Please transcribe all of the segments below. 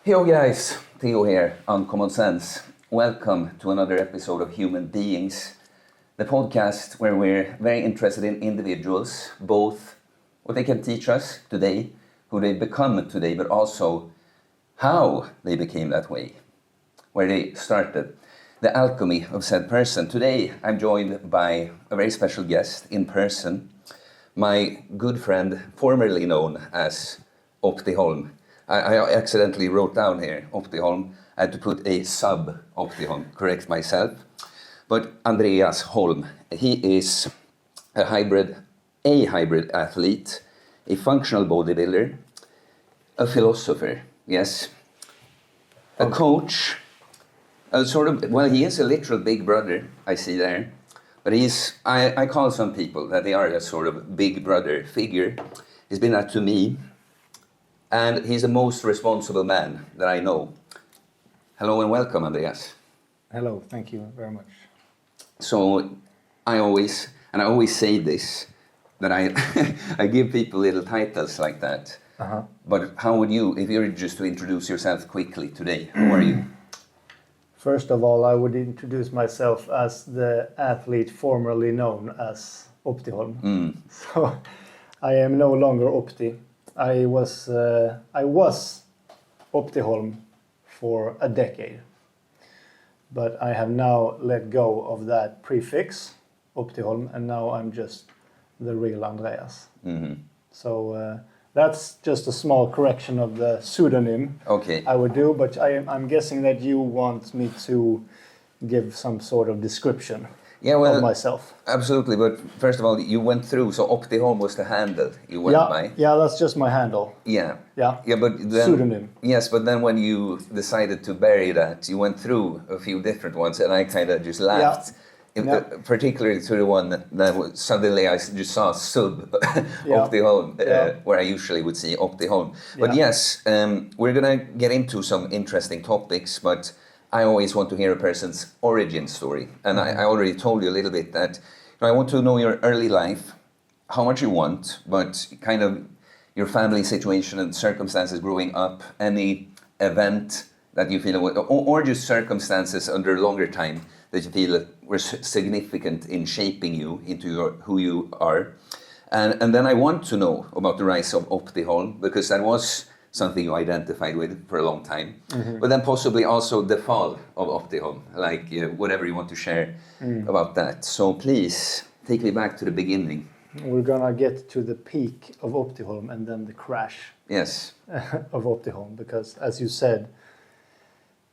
Yo guys, Theo here, Uncommon Sense. Welcome to another episode of Human Beings, the podcast where we're very interested in individuals, both what they can teach us today, who they become today, but also how they became that way, where they started, the alchemy of said person. Today I'm joined by a very special guest in person, my good friend, formerly known as Opti Holm. I accidentally wrote down here, Opti Holm. I had to put a sub Opti Holm, correct myself. But Andreas Holm, he is a hybrid athlete, a functional bodybuilder, a philosopher, yes, a coach, he is a literal big brother, I see there. But I call some people that they are a sort of big brother figure. He's been that to me. And he's the most responsible man that I know. Hello and welcome, Andreas. Hello, thank you very much. So I always say this, that I give people little titles like that. Uh-huh. But how would you, if you were just to introduce yourself quickly today, who are you? First of all, I would introduce myself as the athlete formerly known as Opti Holm. So I am no longer Opti. I was Opti Holm for a decade, but I have now let go of that prefix, Opti Holm, and now I'm just the real Andreas. Mm-hmm. So that's just a small correction of the pseudonym. Okay. I would do, but I'm guessing that you want me to give some sort of description. Yeah, well, of myself. Absolutely, but first of all, you went through, so Opti Holm was the handle you went by. Yeah, that's just my handle. Yeah. Yeah, but then, pseudonym. Yes, but then when you decided to bury that, you went through a few different ones, and I kind of just laughed. Yeah. Particularly to the one that was, suddenly I just saw sub Opti Holm, where I usually would see Opti Holm. But yes, we're going to get into some interesting topics, but I always want to hear a person's origin story. And I already told you a little bit that I want to know your early life, how much you want, but kind of your family situation and circumstances growing up, any event that you feel, or just circumstances under a longer time that you feel were significant in shaping you into who you are. And then I want to know about the rise of Opti Holm, because that was something you identified with for a long time. Mm-hmm. But then possibly also the fall of Opti Holm, like whatever you want to share about that. So please, take me back to the beginning. We're gonna get to the peak of Opti Holm and then the crash of Opti Holm, because as you said,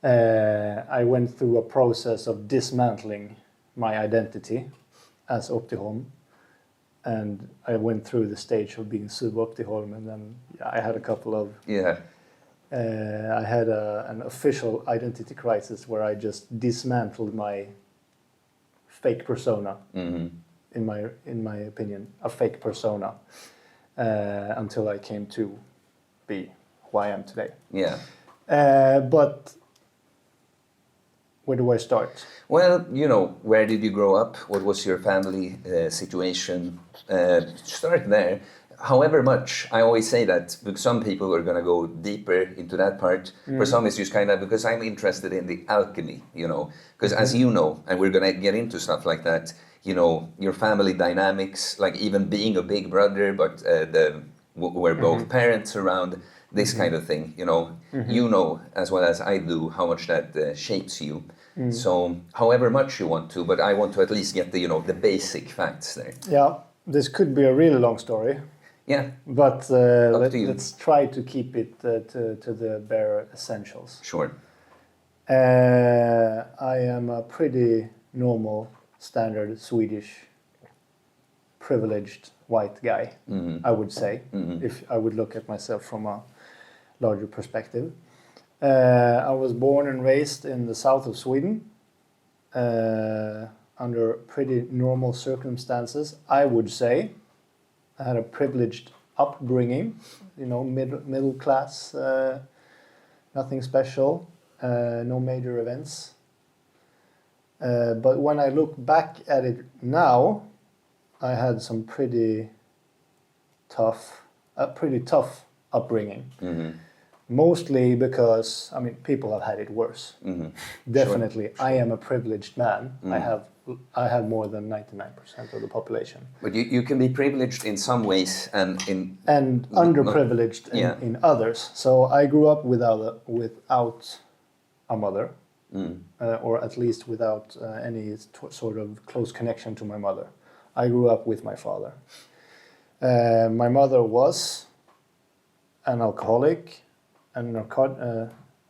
I went through a process of dismantling my identity as Opti Holm. And I went through the stage of being sub-Opti Holm, and then I had a couple of... I had an official identity crisis where I just dismantled my fake persona, in my opinion, a fake persona, until I came to be who I am today. Yeah. But where do I start? Well, where did you grow up? What was your family situation? Start there. However much, I always say that some people are going to go deeper into that part. For some, it's just kind of because I'm interested in the alchemy, because as you know, and we're going to get into stuff like that, your family dynamics, like even being a big brother, but where both parents around, this kind of thing, you know as well as I do how much that shapes you. So however much you want to, but I want to at least get the basic facts there. Yeah, this could be a really long story. Yeah. But let's try to keep it to the bare essentials. Sure. I am a pretty normal, standard Swedish, privileged white guy, I would say, if I would look at myself from a larger perspective. I was born and raised in the south of Sweden, under pretty normal circumstances, I would say. I had a privileged upbringing, middle class, nothing special, no major events. But when I look back at it now, I had some pretty tough upbringing. Mostly because, I mean, people have had it worse. Definitely. Sure. I am a privileged man. I have more than 99% of the population. But you can be privileged in some ways and underprivileged in others. So I grew up without a mother, or at least without any sort of close connection to my mother. I grew up with my father. My mother was an alcoholic and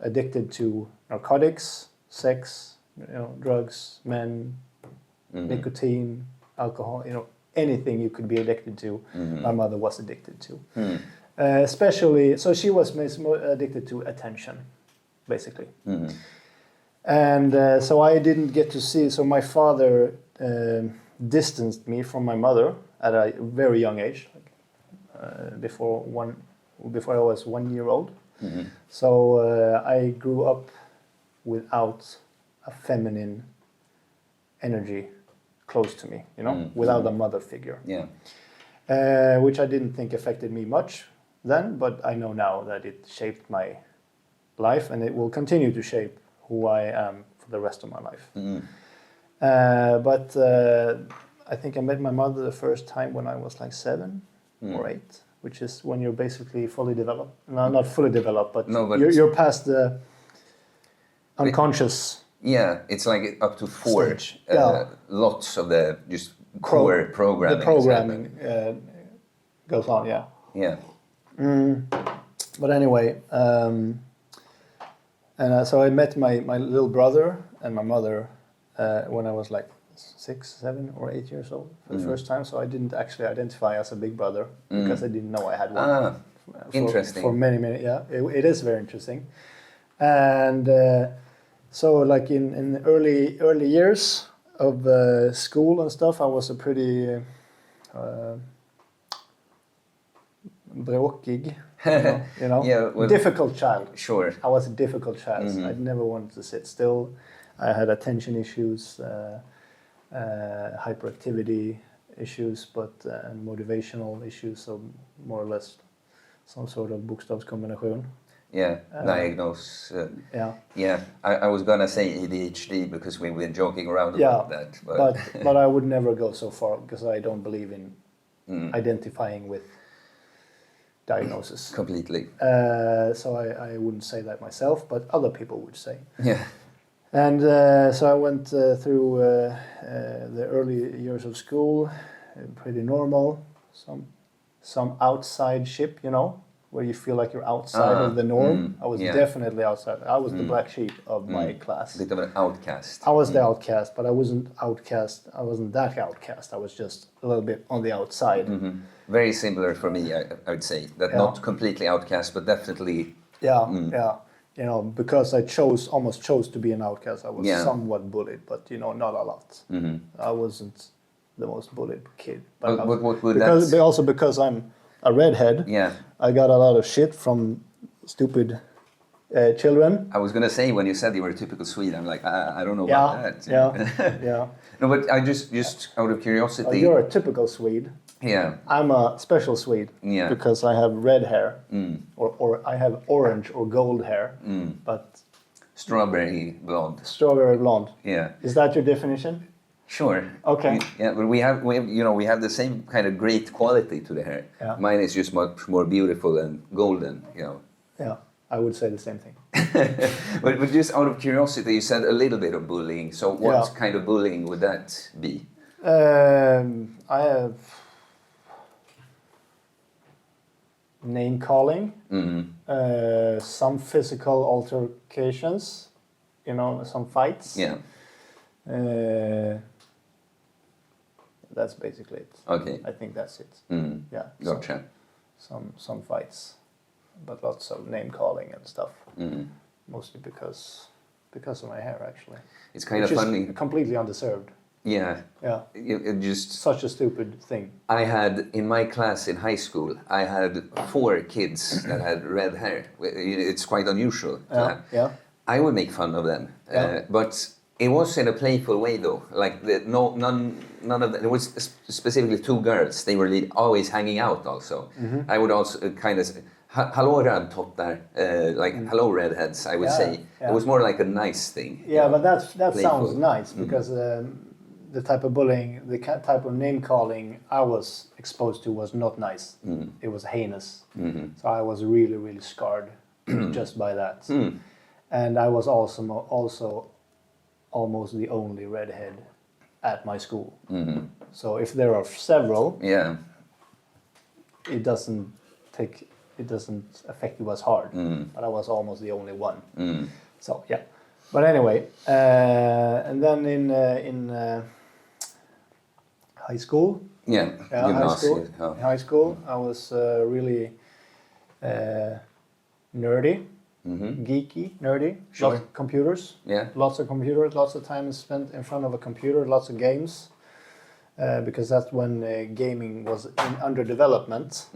addicted to narcotics, sex, drugs, men, nicotine, alcohol, anything you could be addicted to, my mother was addicted to. Especially, so she was addicted to attention, basically. And so I didn't get to see, so my father distanced me from my mother at a very young age, before I was 1 year old. So I grew up without a feminine energy close to me, without a mother figure. Which I didn't think affected me much then, but I know now that it shaped my life, and it will continue to shape who I am for the rest of my life. But I think I met my mother the first time when I was like 7 or 8, which is when you're basically fully developed. No, not fully developed, but you're past the unconscious. Yeah, it's like up to 4. Stage. Lots of the just core programming. The programming goes on, Yeah. But anyway, and so I met my little brother and my mother when I was like 6, 7, or 8 years old for the first time. So I didn't actually identify as a big brother because I didn't know I had one. Interesting. For many, it is very interesting. And so like in early years of school and stuff, I was a pretty bråkig, difficult child. Sure. I was a difficult child. I never wanted to sit still. I had attention issues, hyperactivity issues, and motivational issues, so more or less some sort of bokstavskombination. Diagnose. I was gonna say ADHD because we've been joking around about that. But I would never go so far because I don't believe in identifying with diagnosis. Completely. So I wouldn't say that myself, but other people would say. Yeah. And so I went through the early years of school, pretty normal, some outside ship, where you feel like you're outside of the norm. I was definitely outside. I was the black sheep of my class. A bit of an outcast. I was the outcast, but I wasn't outcast. I wasn't that outcast. I was just a little bit on the outside. Very similar for me, I would say. That not completely outcast, but definitely... Because I almost chose to be an outcast. I was somewhat bullied, but not a lot. I wasn't the most bullied kid. But what would also because I'm a redhead, I got a lot of shit from stupid children. I was gonna say, when you said you were a typical Swede, I'm like, I don't know about that. No, but I just out of curiosity. You're a typical Swede. Yeah. I'm a special Swede because I have red hair, or I have orange or gold hair, but strawberry blonde. Strawberry blonde. Yeah. Is that your definition? Sure. Okay. Yeah, but we have the same kind of great quality to the hair. Yeah. Mine is just much more beautiful and golden. Yeah, I would say the same thing. but just out of curiosity, you said a little bit of bullying. So what kind of bullying would that be? I have name calling, some physical altercations, some fights. Yeah. That's basically it. Okay. I think that's it. Yeah. Gotcha. Some fights, but lots of name calling and stuff. Mostly because of my hair, actually. It's kind of funny. Completely undeserved. Yeah. Yeah. It just such a stupid thing. I had in my class in high school, I had 4 kids that had red hair. It's quite unusual to have. Yeah. I would make fun of them, but it was in a playful way though. Like none of them. There was specifically 2 girls. They were always hanging out. Also, I would also kind of Hallå rödtottar, like hello redheads, I would say. It was more like a nice thing. Yeah, but that playful. sounds nice because the type of bullying, the type of name calling I was exposed to was not nice. It was heinous. So I was really, really scarred just by that. And I was also almost the only redhead at my school. So if there are several, it doesn't affect you as hard. But I was almost the only one. So yeah. But anyway, and then in high school. High school, I was really nerdy. Geeky, nerdy. Sure. Lots of computers. Lots of computers. Lots of time spent in front of a computer. Lots of games. Because that's when gaming was under development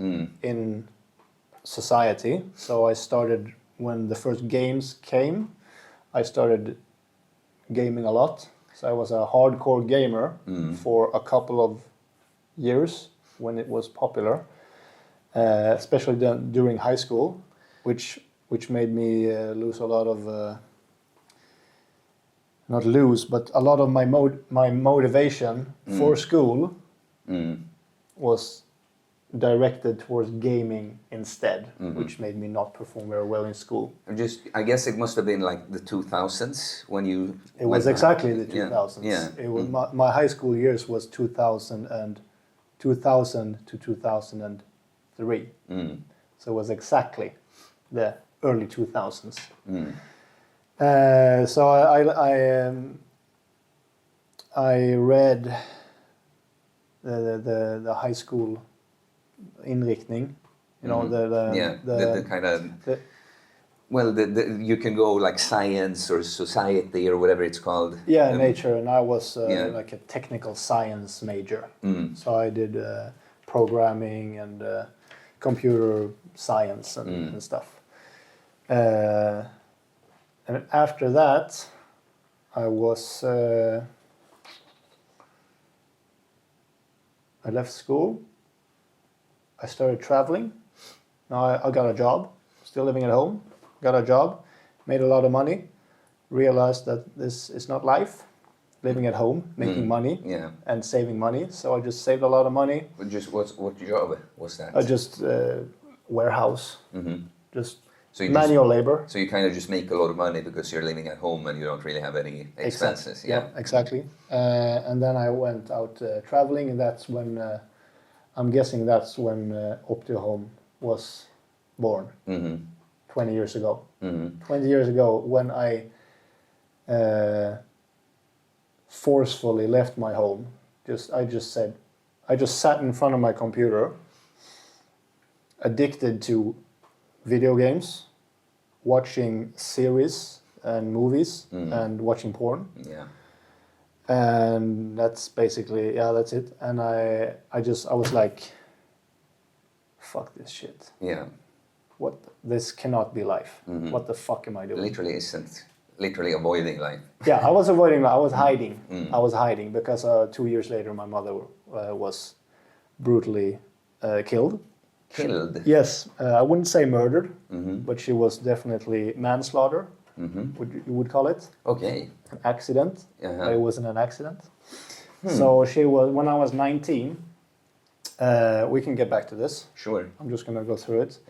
in society. So I started when the first games came. I started gaming a lot. So I was a hardcore gamer for a couple of years when it was popular, especially during high school, which made me lose a lot of not lose, but a lot of my motivation for school was directed towards gaming instead, which made me not perform very well in school. I guess it must have been like the 2000s when you... It was exactly the 2000s. Yeah. It was my high school years was 2000 to 2003. So it was exactly the early 2000s. So I read the high school inriktning, you know, the kind of you can go like science or society or whatever it's called. Nature, and I was like a technical science major, so I did programming and computer science and stuff. And after that, I left school. I started traveling. Now I got a job, still living at home. Got a job, made a lot of money, realized that this is not life. Living at home, making money, and saving money. So I just saved a lot of money. Just what job was that? I just warehouse, just manual labor. So you kind of just make a lot of money because you're living at home and you don't really have any expenses. Exactly. And then I went out traveling, and that's when I'm guessing that's when Opti Holm was born. 20 years ago. 20 years ago, when I forcefully left my home. I just sat in front of my computer, addicted to video games, watching series and movies, and watching porn. And that's basically, that's it. And I was like, fuck this shit. This cannot be life. What the fuck am I doing? Literally avoiding life. I was avoiding life. I was hiding. I was hiding because 2 years later my mother was brutally killed. Killed? Yes, I wouldn't say murdered, but she was definitely manslaughter, you would call it. Okay. An accident. But it wasn't an accident. So she was, when I was 19, we can get back to this. Sure. I'm just going to go through it.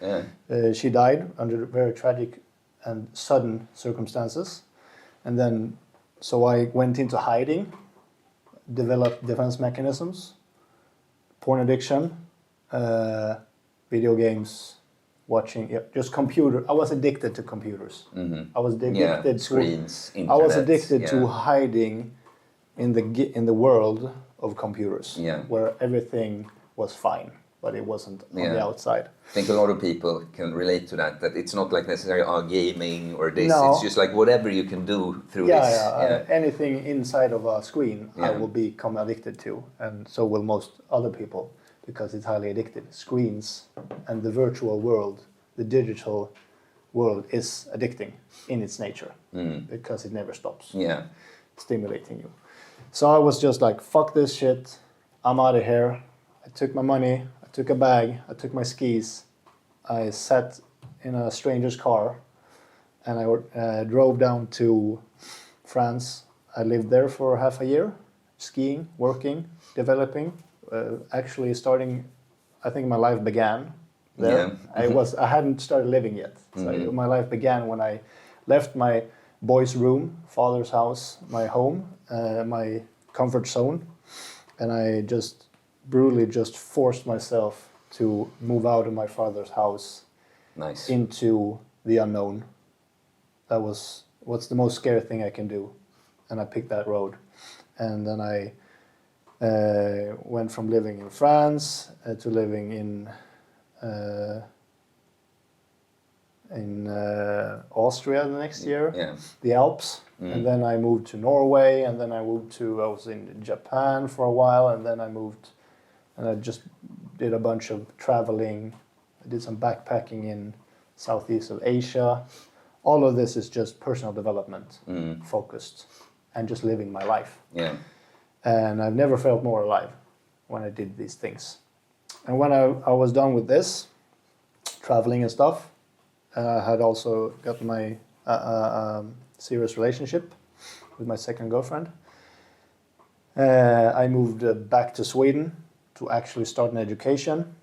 She died under very tragic and sudden circumstances. And then, so I went into hiding, developed defense mechanisms, porn addiction, video games, watching, just computer. I was addicted to computers. I was addicted to screens, internet, I was addicted to hiding in the world of computers, where everything was fine, but it wasn't on the outside. I think a lot of people can relate to that it's not like necessarily gaming or this, No. It's just like whatever you can do through this. Anything inside of a screen, I will become addicted to, and so will most other people, because it's highly addictive. Screens and the virtual world, the digital world is addicting in its nature, because it never stops stimulating you. So I was just like, fuck this shit, I'm out of here. I took my money, I took a bag, I took my skis, I sat in a stranger's car and I drove down to France. I lived there for half a year, skiing, working, developing, actually starting, I think my life began there. I hadn't started living yet. So my life began when I left my boy's room, father's house, my home, my comfort zone, and I just brutally just forced myself to move out of my father's house into the unknown. That was what's the most scary thing I can do, and I picked that road. And then I went from living in France to living in Austria the next year, the Alps, and then I moved to Norway, and then I was in Japan for a while, and then I moved, and I just did a bunch of traveling. I did some backpacking in Southeast of Asia. All of this is just personal development focused and just living my life. Yeah. And I've never felt more alive when I did these things. And when I was done with this, traveling and stuff, I had also got my serious relationship with my second girlfriend. I moved back to Sweden to actually start an education.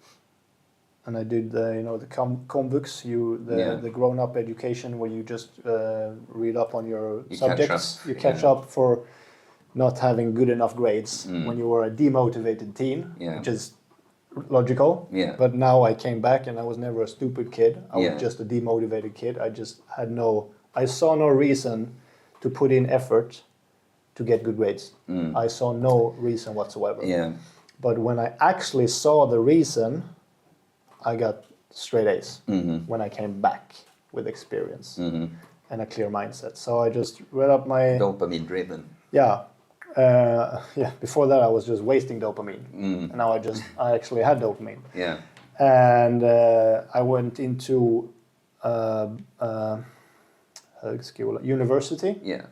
And I did the komvux, the grown-up education where you just read up on your subjects. You catch up for not having good enough grades when you were a demotivated teen, which is logical. Yeah. But now I came back and I was never a stupid kid. I was just a demotivated kid. I saw no reason to put in effort to get good grades. I saw no reason whatsoever. Yeah. But when I actually saw the reason, I got straight A's when I came back with experience and a clear mindset. So I just read up my... Dopamine driven. Yeah. Before that I was just wasting dopamine. And now I actually had dopamine. Yeah. And I went into university. Yeah.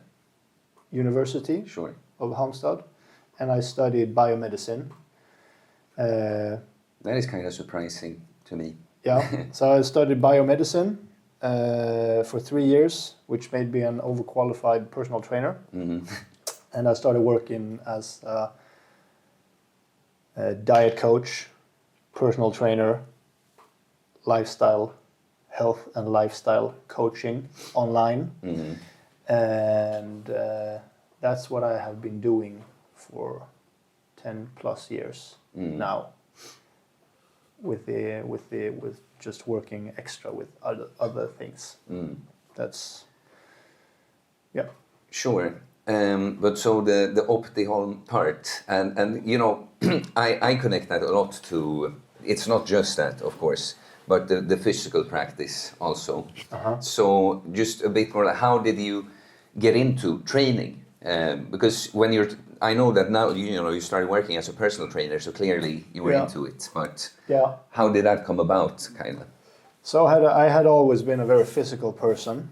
University sure. of Halmstad. And I studied biomedicine. That is kind of surprising to me. Yeah, so I studied biomedicine for 3 years, which made me an overqualified personal trainer. And I started working as a diet coach, personal trainer, health and lifestyle coaching online. And that's what I have been doing for 10 plus years now. With just working extra with other things. That's sure. But so the Opti Holm part, and I connect that a lot to. It's not just that, of course, but the physical practice also. So just a bit more. How did you get into training? Because when I know that now you started working as a personal trainer, so clearly you were into it. But how did that come about, kind of? So I had always been a very physical person.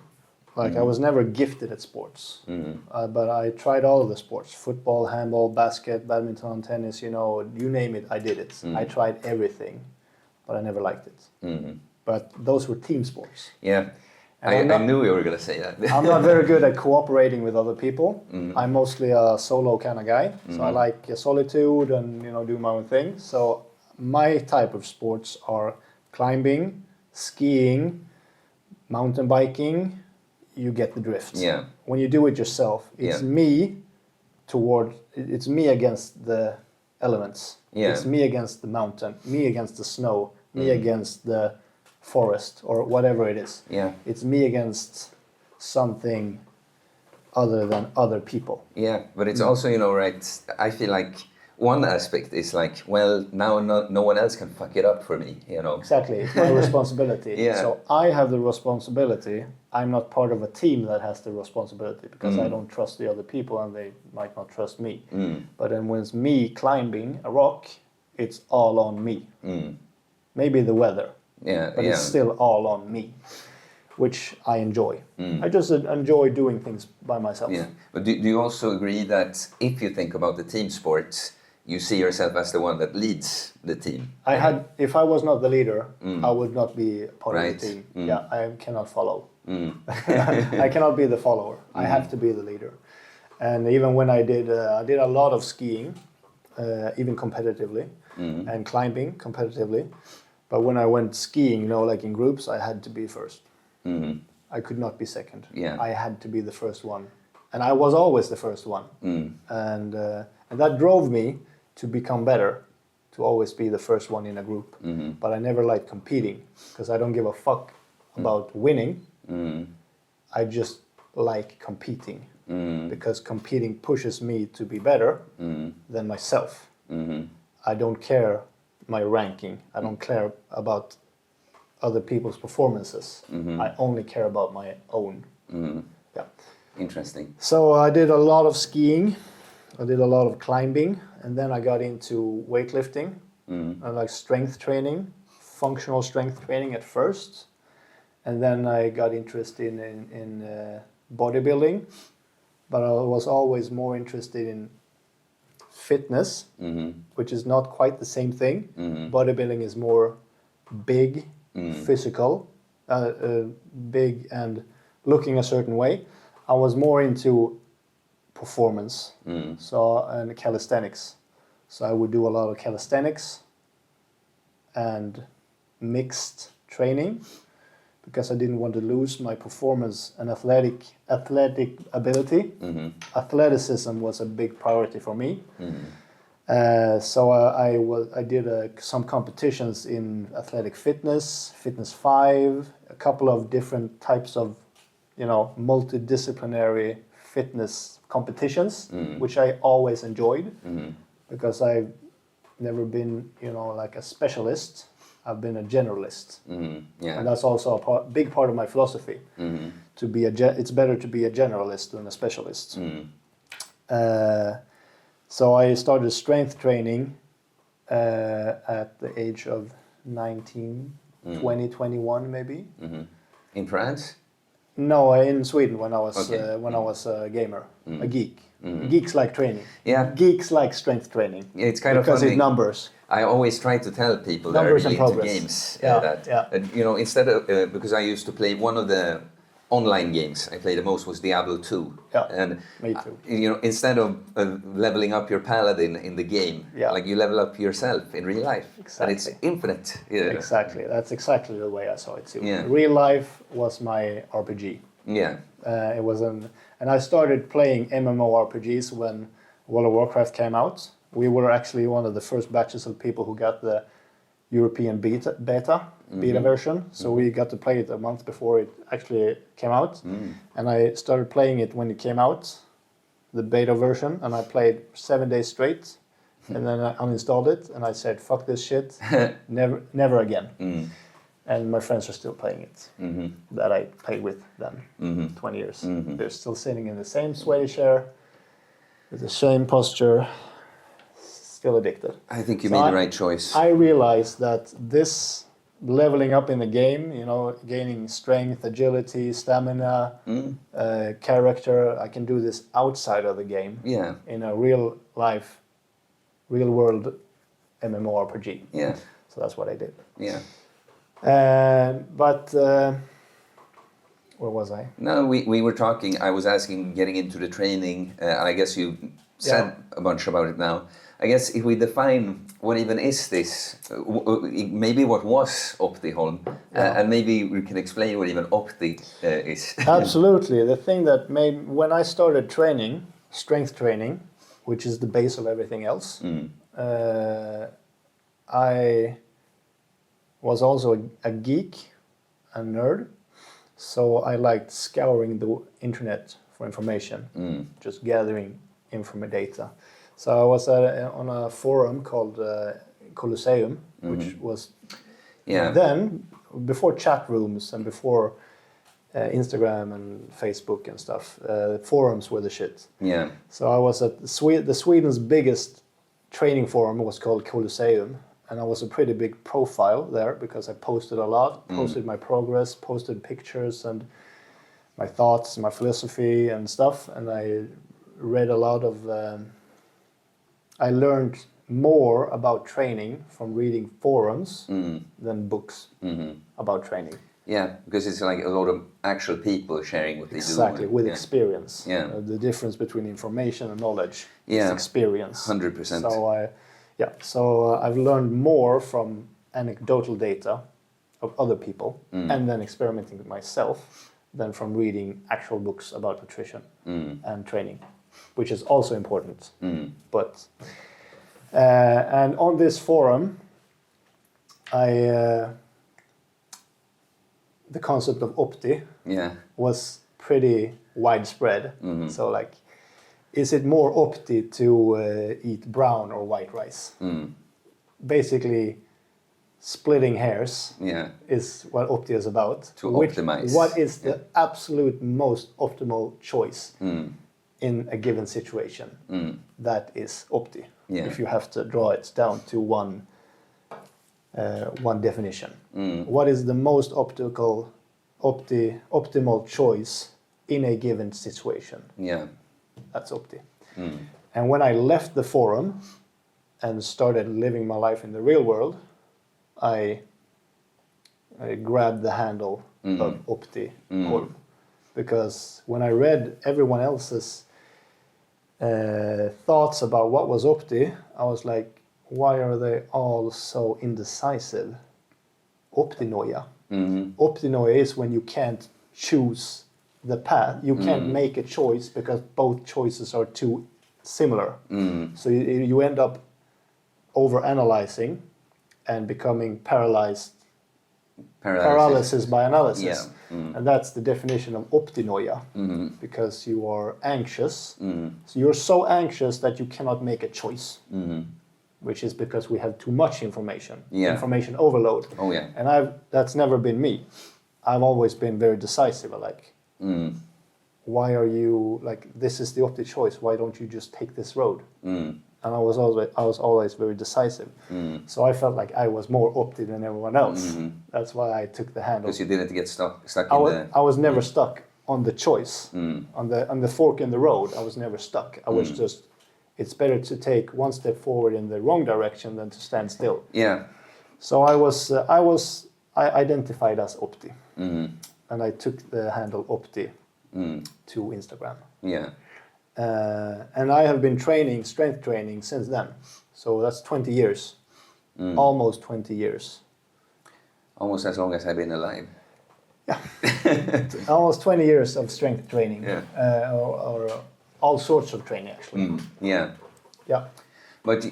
Like I was never gifted at sports, but I tried all of the sports: football, handball, basket, badminton, tennis. You name it, I did it. I tried everything, but I never liked it. But those were team sports. Yeah. I knew you were going to say that. I'm not very good at cooperating with other people. I'm mostly a solo kind of guy. So I like solitude and do my own thing. So my type of sports are climbing, skiing, mountain biking. You get the drift. Yeah. When you do it yourself, it's it's me against the elements. Yeah. It's me against the mountain, me against the snow, me against the forest or whatever it is. Yeah. It's me against something other than other people. Yeah, but it's also, right, I feel like one aspect is like, well, now no one else can fuck it up for me, Exactly, it's my responsibility. Yeah. So I have the responsibility. I'm not part of a team that has the responsibility because I don't trust the other people and they might not trust me. But then when it's me climbing a rock, it's all on me. Maybe the weather. Yeah, but it's still all on me, which I enjoy. I just enjoy doing things by myself. Yeah, but do you also agree that if you think about the team sports, you see yourself as the one that leads the team. If I was not the leader, I would not be part of the team. Yeah, I cannot follow. I cannot be the follower. I have to be the leader. And even when I did a lot of skiing, even competitively, and climbing competitively. But when I went skiing, like in groups, I had to be first. I could not be second. Yeah. I had to be the first one. And I was always the first one. And that drove me to become better, to always be the first one in a group. But I never liked competing, because I don't give a fuck about winning. I just like competing, because competing pushes me to be better than myself. I don't care my ranking. I don't care about other people's performances. I only care about my own. Yeah. Interesting. So I did a lot of skiing. I did a lot of climbing, and then I got into weightlifting. I like strength training, functional strength training at first, and then I got interested in bodybuilding. But I was always more interested in fitness, which is not quite the same thing. Bodybuilding is more big, physical, big and looking a certain way. I was more into performance, and calisthenics. So I would do a lot of calisthenics and mixed training, because I didn't want to lose my performance and athletic ability. Athleticism was a big priority for me. So I did some competitions in athletic fitness 5, a couple of different types of multidisciplinary fitness competitions, which I always enjoyed, because I've never been like a specialist. I've been a generalist, Yeah. and that's also a big part of my philosophy. It's better to be a generalist than a specialist. So I started strength training at the age of 19, 20, 21 maybe. In France? No, in Sweden when I was Okay. I was a gamer, a geek. Geeks like training. Yeah. Geeks like strength training. Yeah, it's kind of because funny. it's numbers. I always try to tell people that are Numbers and really into progress. games Yeah, that instead of because I used to play one of the online games I played the most was Diablo 2. Yeah, And me too. Instead of leveling up your paladin in the game, Yeah. like you level up yourself in real life. Exactly. And it's infinite. Yeah. Exactly. That's exactly the way I saw it too. Yeah. Real life was my RPG. Yeah. It was and I started playing MMORPGs when World of Warcraft came out. We were actually one of the first batches of people who got the European beta version. So we got to play it a month before it actually came out. And I started playing it when it came out, the beta version, and I played 7 days straight. And then I uninstalled it and I said, fuck this shit, never again. And my friends are still playing it, that I played with then, 20 years. They're still sitting in the same sweaty chair, with the same posture, still addicted. I think you made the right choice. I realized that this leveling up in the game, gaining strength, agility, stamina, character, I can do this outside of the game. Yeah. In a real world MMORPG. Yeah. So that's what I did. Yeah. But where was I? No, we were talking. I was asking, getting into the training, and I guess you said a bunch about it now. I guess if we define what even is this, maybe what was Opti, Holm, and maybe we can explain what even Opti is. Absolutely. The thing that made, when I started training, strength training, which is the base of everything else, I was also a geek, a nerd. So I liked scouring the internet for information, just gathering data. So I was on a forum called Colosseum, which was then, before chat rooms and before Instagram and Facebook and stuff, forums were the shit. Yeah. So I was at Sweden's biggest training forum was called Colosseum. And I was a pretty big profile there because I posted a lot, posted my progress, posted pictures and my thoughts, my philosophy and stuff. And I read a lot of, I learned more about training from reading forums than books about training. Yeah, because it's like a lot of actual people sharing what they do. Exactly, with experience. Yeah. The difference between information and knowledge Yeah. is experience. 100%. So I've learned more from anecdotal data of other people and then experimenting with myself than from reading actual books about nutrition and training, which is also important. But and on this forum, the concept of Opti was pretty widespread. So like, is it more Opti to eat brown or white rice? Basically, splitting hairs is what Opti is about. To optimize. What is the absolute most optimal choice in a given situation? That is Opti. If you have to draw it down to one definition. What is the most optimal choice in a given situation? That's Opti. And when I left the forum and started living my life in the real world, I grabbed the handle of Opti Holm. Because when I read everyone else's thoughts about what was Opti, I was like, why are they all so indecisive? Optinoia. Optinoia is when you can't choose the path. You can't make a choice because both choices are too similar. So you end up overanalyzing and becoming paralysis by analysis. And that's the definition of optinoia, because you are anxious. So you're so anxious that you cannot make a choice. Which is because we have too much information, information overload. And that's never been me. I've always been very decisive. Like, why are you, like, this is the Opti choice, why don't you just take this road? And I was always very decisive. So I felt like I was more Opti than everyone else. That's why I took the handle. Because you didn't get stuck I was never stuck on the choice. On the fork in the road, I was never stuck. I was just, it's better to take one step forward in the wrong direction than to stand still. So I identified as Opti. And I took the handle Opti to Instagram. And I have been training, strength training, since then. So that's 20 years. Almost 20 years. Almost as long as I've been alive. Almost 20 years of strength training. Or all sorts of training, actually. But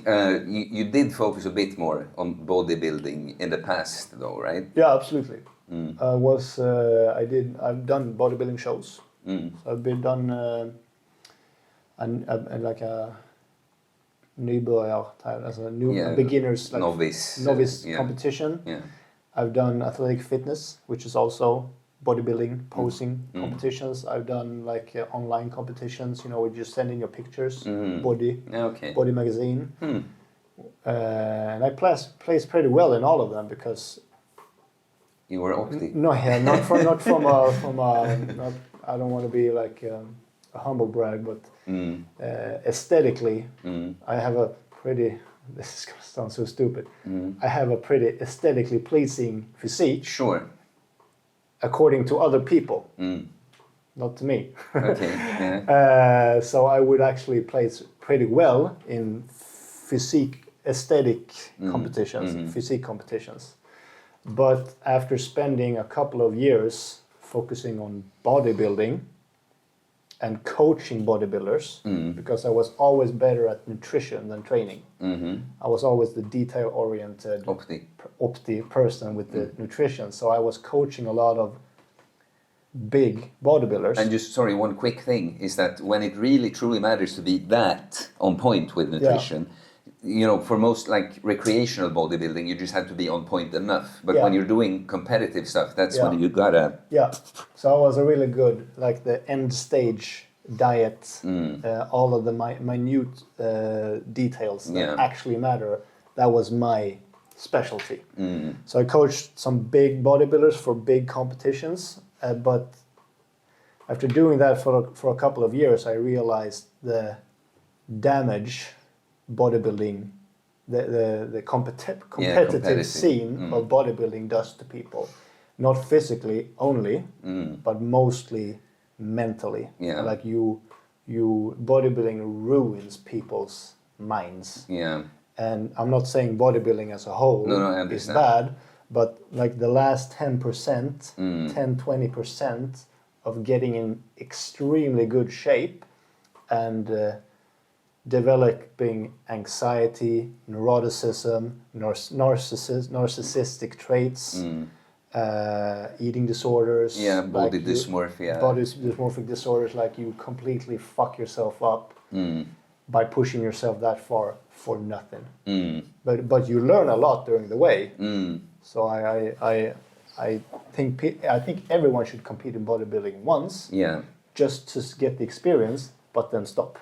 you did focus a bit more on bodybuilding in the past, though, right? Yeah, absolutely. I've done bodybuilding shows. So I've been done like a nybörjar, as a beginners, like novice competition. I've done athletic fitness, which is also bodybuilding, posing competitions. I've done like online competitions, you know, where you just send in your pictures, body magazine. And I placed pretty well in all of them because you were Opti. Not from a I don't want to be like a humble brag, but aesthetically, I have a pretty. This is gonna sound so stupid. I have a pretty aesthetically pleasing physique. Sure. According to other people, not to me. Okay. So I would actually place pretty well in aesthetic competitions, physique competitions. But after spending a couple of years focusing on bodybuilding and coaching bodybuilders, because I was always better at nutrition than training. I was always the detail-oriented Opti person with the nutrition. So I was coaching a lot of big bodybuilders. And just, sorry, one quick thing is that when it really truly matters to be that on point with nutrition, you know, for most like recreational bodybuilding, you just have to be on point enough. But when you're doing competitive stuff, that's when you gotta... So I was a really good, like the end stage diet, all of the minute details that actually matter. That was my specialty. So I coached some big bodybuilders for big competitions, but after doing that for a couple of years, I realized the damage bodybuilding competitive scene of bodybuilding does to people. Not physically only, but mostly mentally. Yeah. Like bodybuilding ruins people's minds. Yeah. And I'm not saying bodybuilding as a whole is bad, but like the last 10%, 10-20% of getting in extremely good shape and developing anxiety, neuroticism, narcissistic traits, eating disorders. Yeah, body dysmorphia. Body dysmorphic disorders, like you completely fuck yourself up by pushing yourself that far for nothing. But you learn a lot during the way. So I think everyone should compete in bodybuilding once, just to get the experience, but then stop.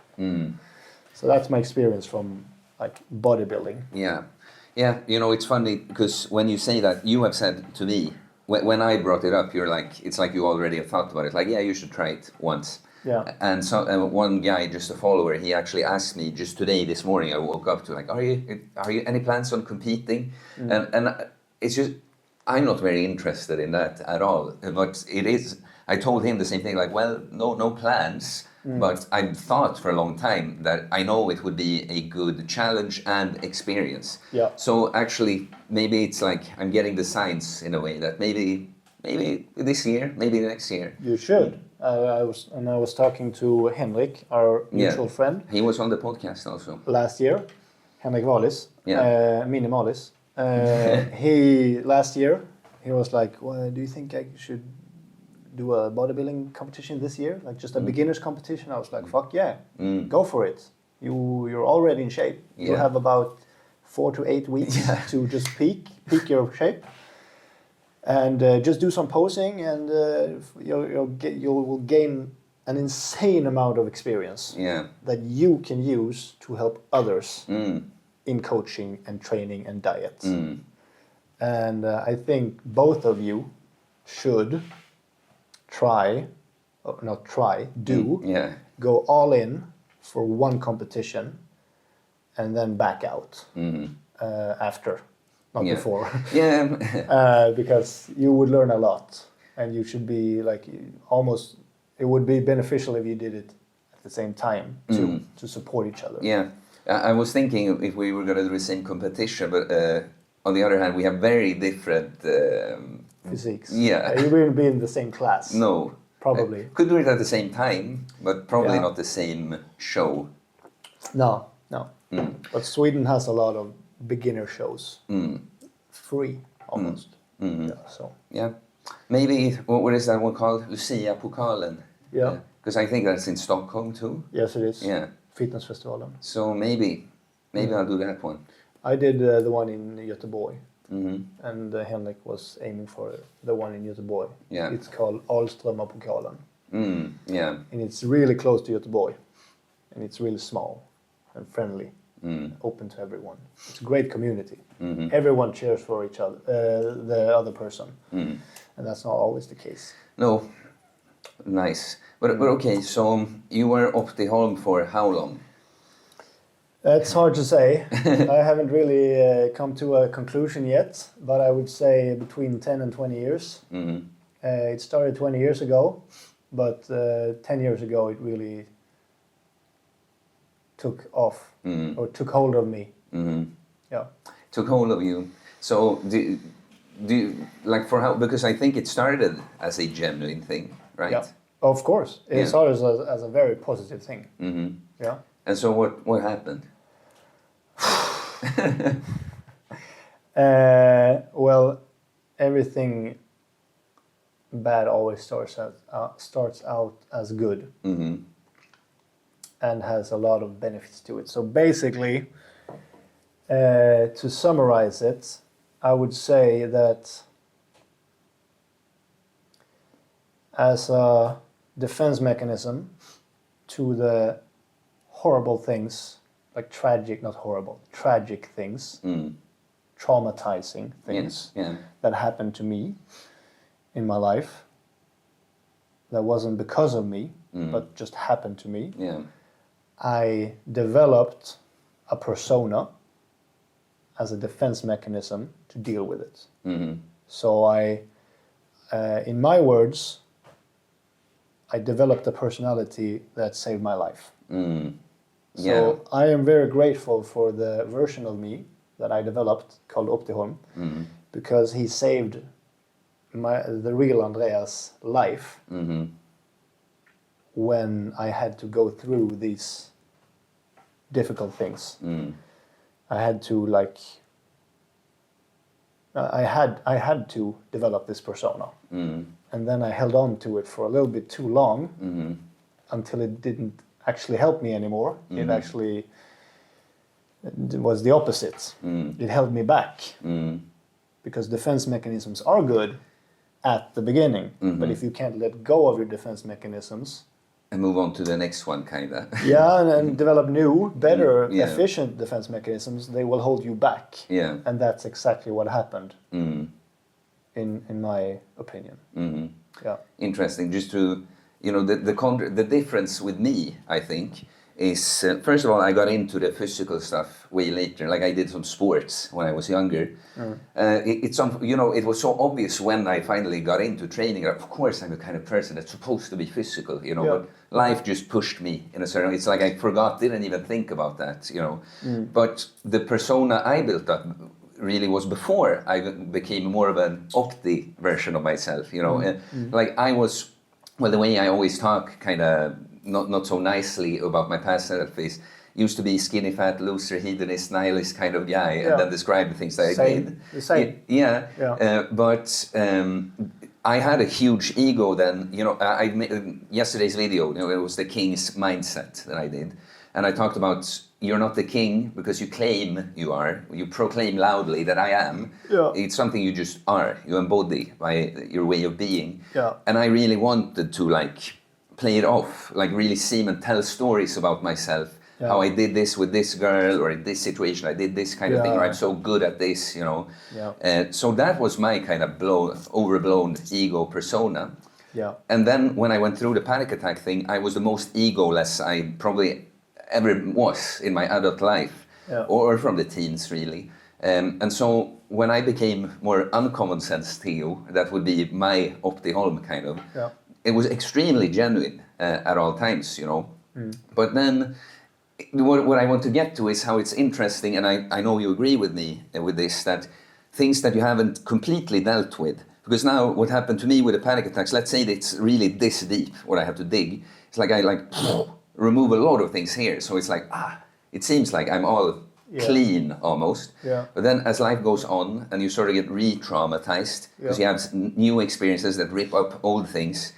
So that's my experience from like bodybuilding. Yeah, you know, it's funny because when you say that, you have said to me, when I brought it up, you're like, it's like you already have thought about it, like, yeah, you should try it once. Yeah. And so one guy, just a follower, he actually asked me just today, this morning, I woke up to like, are you any plans on competing? And it's just, I'm not very interested in that at all. But it is, I told him the same thing, like, well, no plans. But I've thought for a long time that I know it would be a good challenge and experience. Yeah. So actually, maybe it's like I'm getting the signs in a way that maybe this year, maybe next year. You should. I was talking to Henrik, our mutual friend. He was on the podcast also. Last year, Henrik Wallis, Minimalis. Last year, he was like, well, do you think I should do a bodybuilding competition this year? Like just a beginner's competition? I was like, fuck yeah, go for it. You're already in shape. You have about 4 to 8 weeks to just peak your shape. And just do some posing, and you will gain an insane amount of experience that you can use to help others in coaching and training and diet. And I think both of you should go all in for one competition and then back out after. Not before. Because you would learn a lot, and you should be like almost. It would be beneficial if you did it at the same time to support each other. Yeah, I was thinking if we were going to do the same competition, but on the other hand, we have very different physiques. Yeah, you wouldn't be in the same class. No, probably could do it at the same time, but probably not the same show. No. But Sweden has a lot of beginner shows, free almost. Maybe what is that one called? Lucia-pokalen. Yeah, because I think that's in Stockholm too. Yes, it is. Yeah, Fitnessfestivalen. So maybe I'll do that one. I did the one in Göteborg, and Henrik was aiming for the one in Göteborg. Yeah, it's called Alströmerpokalen. Yeah, and it's really close to Göteborg, and it's really small and friendly. Open to everyone. It's a great community. Everyone cheers for each other, the other person, and that's not always the case. No, nice. But okay, so you were Opti Holm for how long? It's hard to say. I haven't really come to a conclusion yet, but I would say between 10 and 20 years. It started 20 years ago, but 10 years ago it really took off or took hold of me. Yeah, took hold of you. So do you, like, for how, because I think it started as a genuine thing, right? Yeah, of course. It started as a very positive thing. Yeah. And so what happened? Well, everything bad always starts out as good. And has a lot of benefits to it. So basically, to summarize it, I would say that as a defense mechanism to the horrible things, like tragic things, traumatizing things that happened to me in my life, that wasn't because of me, but just happened to me. I developed a persona as a defense mechanism to deal with it. Mm-hmm. So in my words, I developed a personality that saved my life. Mm. So Yeah. I am very grateful for the version of me that I developed called Opti, because he saved the real Andreas' life Mm-hmm. when I had to go through these difficult things. I had to I had to develop this persona, and then I held on to it for a little bit too long until it didn't actually help me anymore. It actually was the opposite. It held me back, because defense mechanisms are good at the beginning, but if you can't let go of your defense mechanisms And move on to the next one, kind of. and develop new, better, Yeah. efficient defense mechanisms, they will hold you back. Yeah. And that's exactly what happened, in my opinion. Yeah. Interesting. Just to, the difference with me, I think, is first of all, I got into the physical stuff way later. Like, I did some sports when I was younger. It was so obvious when I finally got into training. Of course, I'm the kind of person that's supposed to be physical, but life just pushed me in a certain way. It's like I didn't even think about that, But the persona I built up really was before I became more of an Opti version of myself, Like, I was, well, the way I always talk, kind of not so nicely about my past self is, used to be skinny, fat, loser, hedonist, nihilist kind of guy, and then describe the things that I did. The same. But I had a huge ego then. I made yesterday's video. It was the king's mindset that I did, and I talked about you're not the king because you claim you are. You proclaim loudly that I am. Yeah. It's something you just are. You embody by your way of being. Yeah. And I really wanted to play it off, really seem and tell stories about myself. Yeah. How I did this with this girl, or in this situation I did this kind of thing, or I'm so good at this, Yeah. So that was my kind of overblown ego persona. Yeah. And then when I went through the panic attack thing, I was the most egoless I probably ever was in my adult life, or from the teens, really. And so when I became more uncommonsensetheo, that would be my Opti Holm kind of, it was extremely genuine at all times, But then what I want to get to is how it's interesting, and I know you agree with me with this, that things that you haven't completely dealt with. Because now what happened to me with the panic attacks, let's say that it's really this deep, what I have to dig. It's like I remove a lot of things here. So it's like, it seems like I'm all clean almost. Yeah. But then as life goes on and you sort of get re-traumatized because you have new experiences that rip up old things,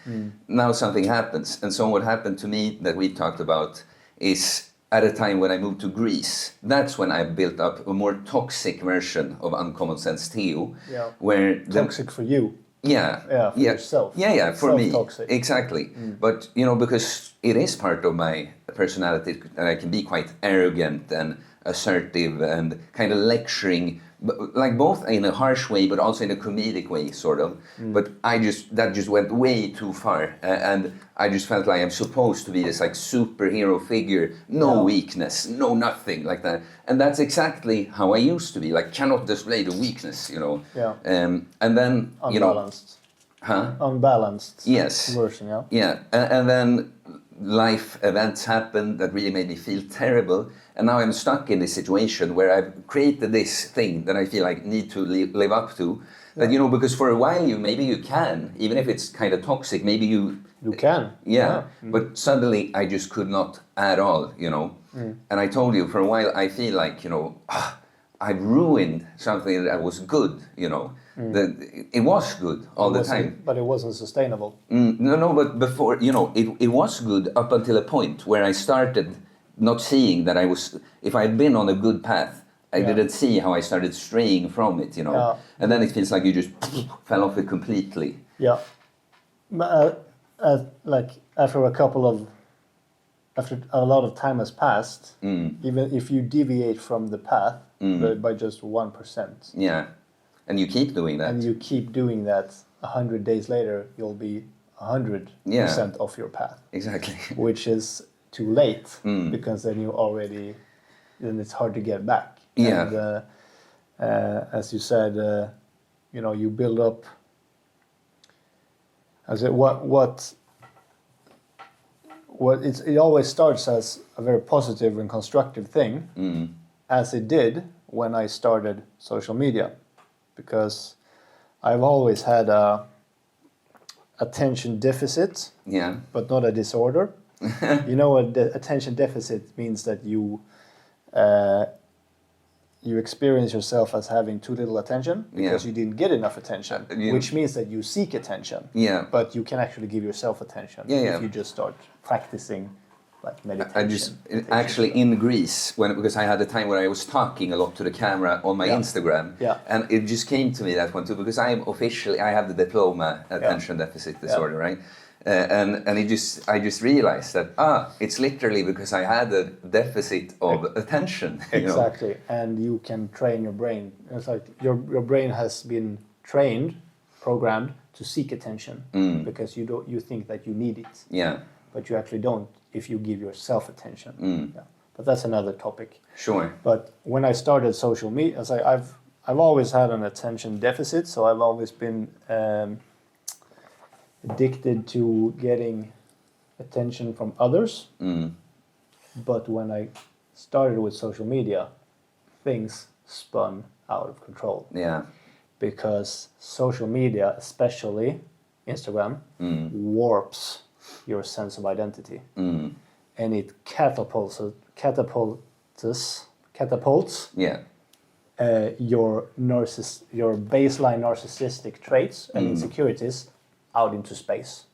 now something happens. And so what happened to me that we talked about is at a time when I moved to Greece. That's when I built up a more toxic version of uncommonsensetheo. Yeah. Where Toxic for you. Yeah. For yourself. Yeah, for me. Self-toxic. Exactly. But, because it is part of my personality that I can be quite arrogant and assertive and kind of lecturing, like both in a harsh way but also in a comedic way, sort of. But that just went way too far, and I just felt like I'm supposed to be this superhero figure, no weakness, no nothing, like that. And that's exactly how I used to be, cannot display the weakness, and then Unbalanced. Unbalanced. Yes. Version, yeah. Yeah, and then life events happened that really made me feel terrible, and now I'm stuck in this situation where I've created this thing that I feel like need to live up to. That because for a while maybe you can, even if it's kind of toxic, maybe you can. Yeah. But suddenly I just could not at all, And I told you for a while I feel like I've ruined something that was good, it was good all the time. But it wasn't sustainable. No, but before, it was good up until a point where I started not seeing that if I had been on a good path, I didn't see how I started straying from it, And then it feels like you just fell off it completely. Yeah. But, after a lot of time has passed, even if you deviate from the path by just 1%. Yeah. And you keep doing that. And you keep doing that, 100 days later, you'll be 100% off your path. Exactly. Which is too late, because then then it's hard to get back. Yeah. And as you said, you build up. As it it always starts as a very positive and constructive thing, as it did when I started social media, because I've always had a attention deficit, but not a disorder. Attention deficit means that you experience yourself as having too little attention because you didn't get enough attention, which means that you seek attention. But you can actually give yourself attention if you just start practicing like meditation. Actually in Greece, because I had a time where I was talking a lot to the camera on my Instagram, and it just came to me that one too, because I have the diploma attention deficit disorder, right? And I just realized that it's literally because I had a deficit of attention. Exactly, and you can train your brain. It's like your brain has been programmed to seek attention because you think that you need it. But you actually don't if you give yourself attention. But that's another topic. Sure. But when I started social media, I've always had an attention deficit, so I've always been addicted to getting attention from others. But when I started with social media, things spun out of control. Because social media, especially Instagram, warps your sense of identity. And it catapults your baseline narcissistic traits and insecurities out into space.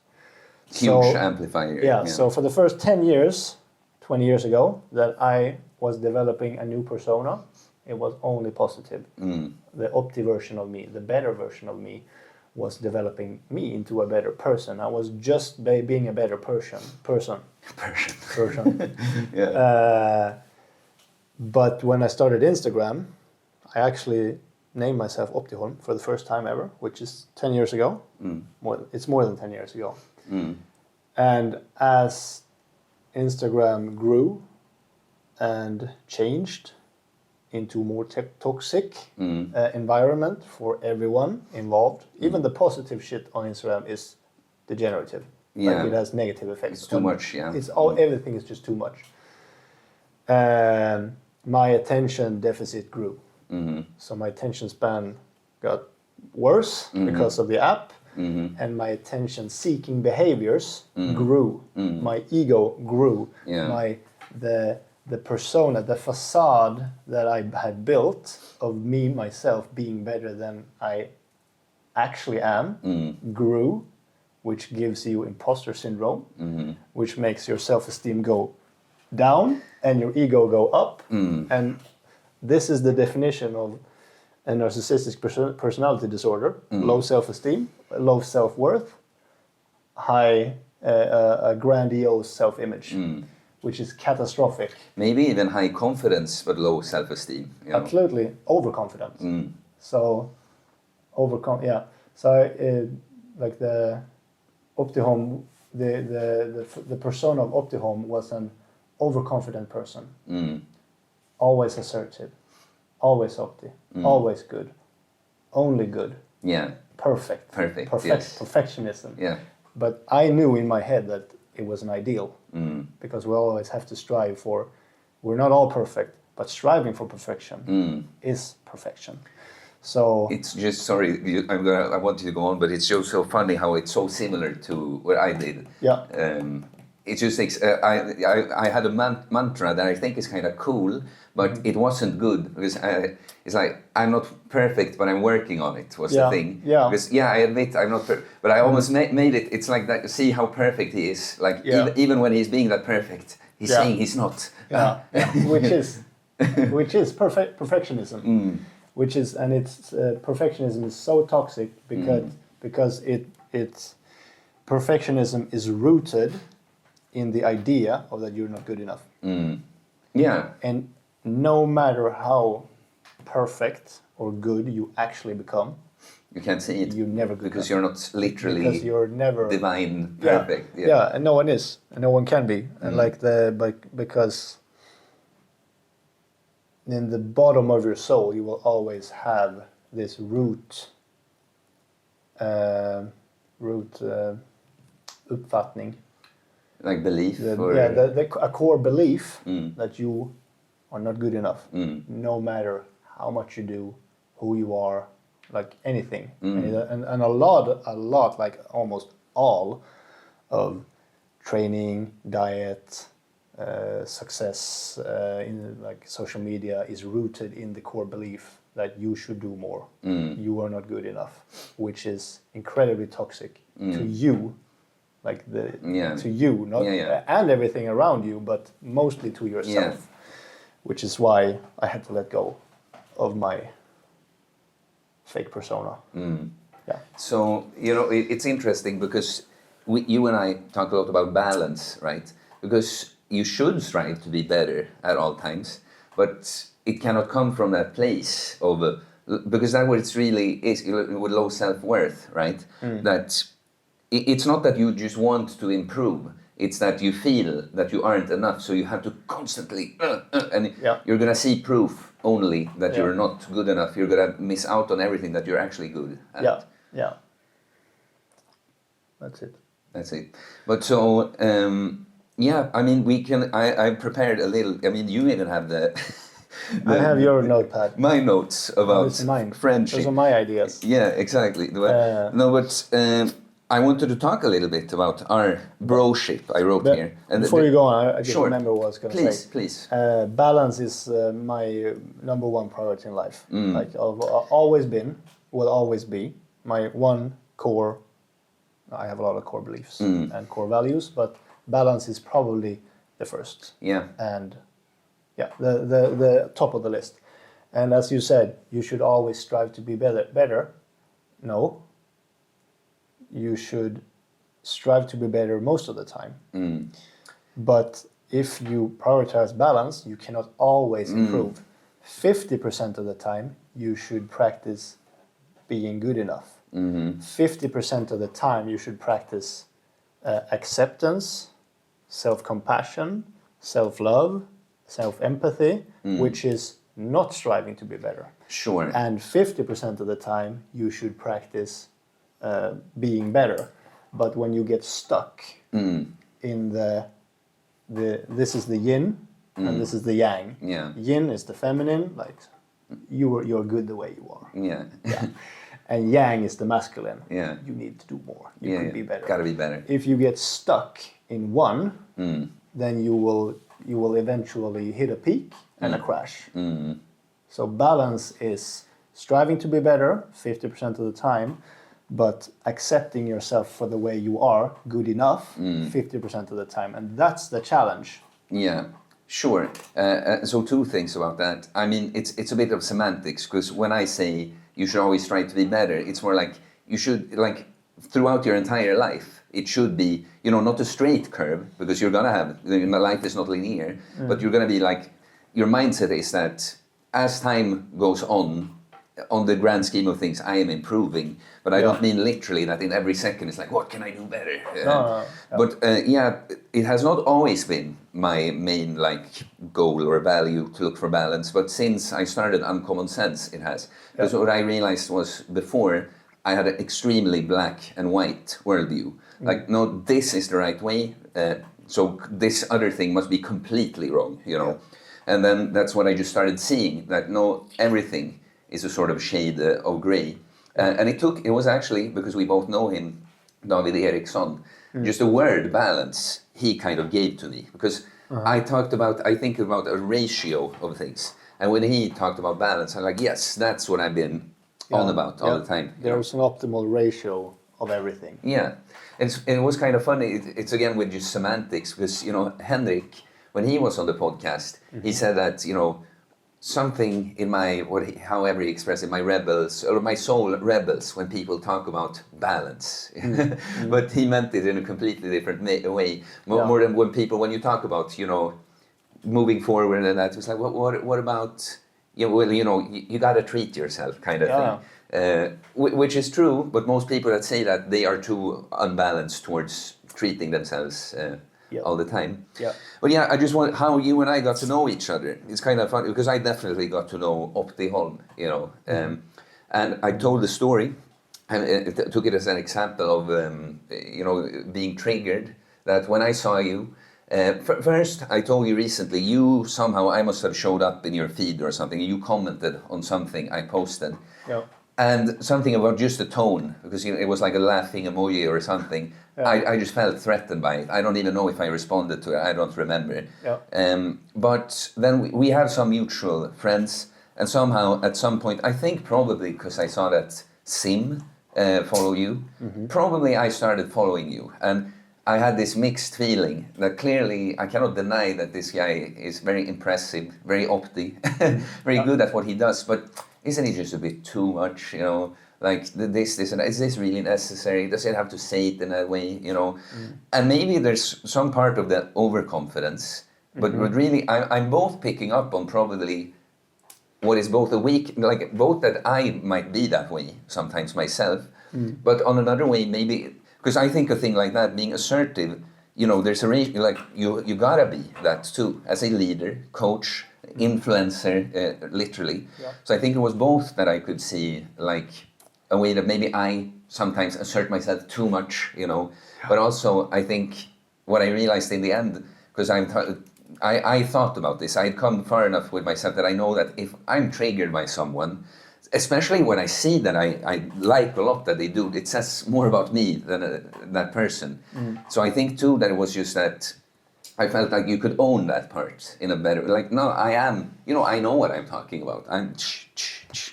Huge amplifier. So for the first 10 years, 20 years ago, that I was developing a new persona, it was only positive. The Opti version of me, the better version of me, was developing me into a better person. I was just being a better person. But when I started Instagram, I actually named myself Opti Holm for the first time ever, which is 10 years ago. It's more than 10 years ago. And as Instagram grew and changed into more toxic environment for everyone involved, even the positive shit on Instagram is degenerative. Like it has negative effects. It's too much, Everything is just too much. My attention deficit grew. So my attention span got worse because of the app, and my attention-seeking behaviors grew. My ego grew. The persona, the facade that I had built of me, myself, being better than I actually am, grew, which gives you imposter syndrome, which makes your self-esteem go down and your ego go up. And this is the definition of a narcissistic personality disorder: low self-esteem, low self-worth, high, grandiose self-image, which is catastrophic. Maybe even high confidence but low self-esteem. Absolutely, overconfident. So, So, like the Opti Holm, the persona of Opti Holm was an overconfident person. Always assertive, always Opti, always good, only good. Perfect. Yes. Perfectionism. But I knew in my head that it was an ideal, because we always have to strive for. We're not all perfect, but striving for perfection is perfection. So it's just I want you to go on, but it's just so funny how it's so similar to what I did. It just takes. I had a mantra that I think is kind of cool, but it wasn't good because it's like I'm not perfect, but I'm working on it. Was the thing? Because I admit I'm not perfect, but I almost made it. It's like that. See how perfect he is. Like even when he's being that perfect, he's saying he's not. Which is perfectionism. Which is perfectionism is so toxic because it's perfectionism is rooted in the idea of that you're not good enough. And no matter how perfect or good you actually become, you can't see it. You're never good because enough. You're not literally because you're never divine perfect. And no one is, and no one can be, and because in the bottom of your soul, you will always have this uppfattning. Like belief? A core belief that you are not good enough, no matter how much you do, who you are, like anything. And a lot, like almost all of training, diet, success in like social media is rooted in the core belief that you should do more. You are not good enough, which is incredibly toxic to you, like to you, not and everything around you, but mostly to yourself. Which is why I had to let go of my fake persona. Yeah. So it's interesting because you and I talk a lot about balance, right? Because you should strive to be better at all times, but it cannot come from that place of because that's what it's really is with low self-worth, right? That it's not that you just want to improve. It's that you feel that you aren't enough, so you have to constantly and you're gonna see proof only that you're not good enough. You're gonna miss out on everything that you're actually good at. Yeah. That's it. But so I mean, we can. I prepared a little. I mean, you even have the. I have your notepad. My notes about friendship. Those are my ideas. Yeah, exactly. No, but I wanted to talk a little bit about our broship I wrote here. And before you go on, I just remember what I was going to say. Please. Balance is my number one priority in life. Like I've always been, will always be my one core. I have a lot of core beliefs and core values, but balance is probably the first. Yeah. And the top of the list. And as you said, you should always strive to be better. No. You should strive to be better most of the time. But if you prioritize balance, you cannot always improve. 50% of the time, you should practice being good enough. 50% of the time, you should practice acceptance, self-compassion, self-love, self-empathy, which is not striving to be better. Sure. And 50% of the time, you should practice being better. But when you get stuck in this is the yin and this is the yang. Yeah. Yin is the feminine, like you're good the way you are. Yeah. And yang is the masculine. Yeah. You need to do more. You could be better. Gotta be better. If you get stuck in one, then you will eventually hit a peak and a crash. So balance is striving to be better 50% of the time, but accepting yourself for the way you are, good enough, 50% of the time. And that's the challenge. Yeah, sure. So two things about that. I mean, it's a bit of semantics, because when I say you should always try to be better, it's more like you should, like, throughout your entire life, it should be, not a straight curve, because you're gonna have, life is not linear, but you're gonna be like, your mindset is that as time goes on the grand scheme of things, I am improving, but I don't mean literally that in every second it's like, what can I do better? No. But it has not always been my main goal or value to look for balance, but since I started Uncommon Sense, it has. Because what I realized was before, I had an extremely black and white worldview. Like, no, this is the right way, so this other thing must be completely wrong, And then that's what I just started seeing, that no, everything is a sort of shade of grey. And it was actually, because we both know him, David Eriksson, just the word balance he kind of gave to me. Because I think about a ratio of things. And when he talked about balance, I'm like, yes, that's what I've been on about all the time. There's an optimal ratio of everything. Yeah. It was kind of funny. It's again with just semantics, because, Henrik, when he was on the podcast, he said that, something in my, however he expressed it, my rebels, or my soul rebels when people talk about balance. But he meant it in a completely different way. More than when you talk about, moving forward and that, it's like, what about, you got to treat yourself kind of thing. Which is true, but most people that say that, they are too unbalanced towards treating themselves all the time. Yeah. But yeah, I just want how you and I got to know each other. It's kind of fun because I definitely got to know Opti Holm, you know, and I told the story and took it as an example of you know, being triggered. That when I saw you, first I told you recently, you somehow, I must have showed up in your feed or something. You commented on something I posted. Yeah. And something about just the tone, because it was like a laughing emoji or something. Yeah. I just felt threatened by it. I don't even know if I responded to it. I don't remember. Yeah. But then we have some mutual friends, and somehow at some point, I think probably because I saw that Sim follow you, probably I started following you. And I had this mixed feeling that clearly I cannot deny that this guy is very impressive, very Opti, very good at what he does, but isn't he just a bit too much, you know, like this and that? Is this really necessary? Does it have to say it in that way, you know? And maybe there's some part of that overconfidence, but really I'm both picking up on probably what is both a weak, like both that I might be that way sometimes myself, but on another way maybe, because I think a thing like that, being assertive, you know, there's a like you gotta be that too, as a leader, coach, influencer, literally. Yeah. So I think it was both that I could see, like a way that maybe I sometimes assert myself too much, you know, but also I think what I realized in the end, because I thought about this, I'd come far enough with myself that I know that if I'm triggered by someone, especially when I see that I like a lot that they do, it says more about me than that person. So I think too that it was just that I felt like you could own that part in a better, like, no, I am, you know, I know what I'm talking about. I'm,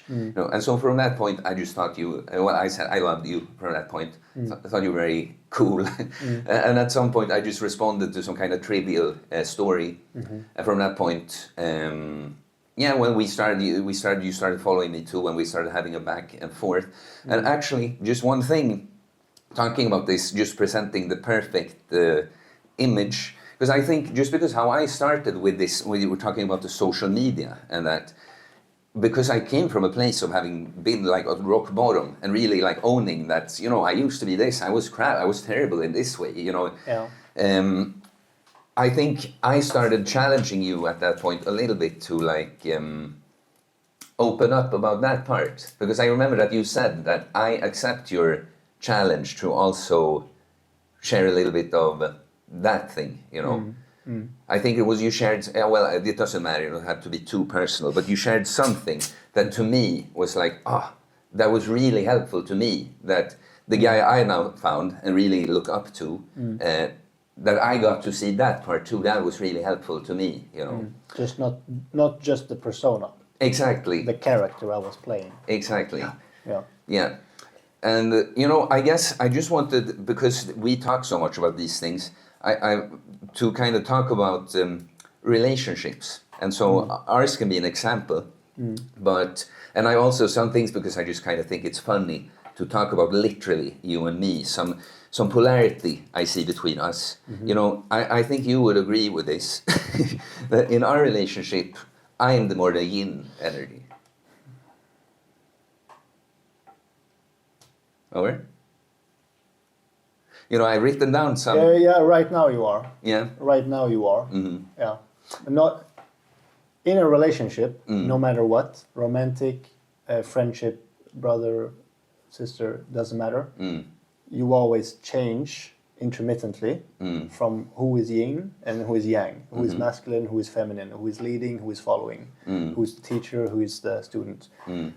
you know, and so from that point, I just thought you, well, I said I loved you from that point. I thought you were very cool. And at some point, I just responded to some kind of trivial story. And from that point, yeah, when you started following me too, when we started having a back and forth. And actually, just one thing, talking about this, just presenting the perfect image. Because I think just because how I started with this, when you were talking about the social media and that, because I came from a place of having been like at rock bottom and really like owning that, you know, I used to be this, I was crap, I was terrible in this way, you know. Yeah. I think I started challenging you at that point a little bit to like open up about that part. Because I remember that you said that I accept your challenge to also share a little bit of that thing, you know. I think it was you shared, well, it doesn't matter, it don't have to be too personal, but you shared something that to me was like, that was really helpful to me, that the guy I now found and really look up to, that I got to see that part too, that was really helpful to me, you know. Just not just the persona. Exactly. The character I was playing. Exactly. Yeah. Yeah. And, you know, I guess I just wanted, because we talk so much about these things, I to kind of talk about relationships. And so ours can be an example, but, and I also, some things, because I just kind of think it's funny to talk about literally you and me, some polarity I see between us. You know, I think you would agree with this, that in our relationship, I am the more the yin energy. Over? You know, I've written down some... Yeah, right now you are. Yeah. Right now you are. Yeah. Not in a relationship, no matter what, romantic, friendship, brother, sister, doesn't matter. You always change intermittently from who is yin and who is yang, who is masculine, who is feminine, who is leading, who is following, who is the teacher, who is the student.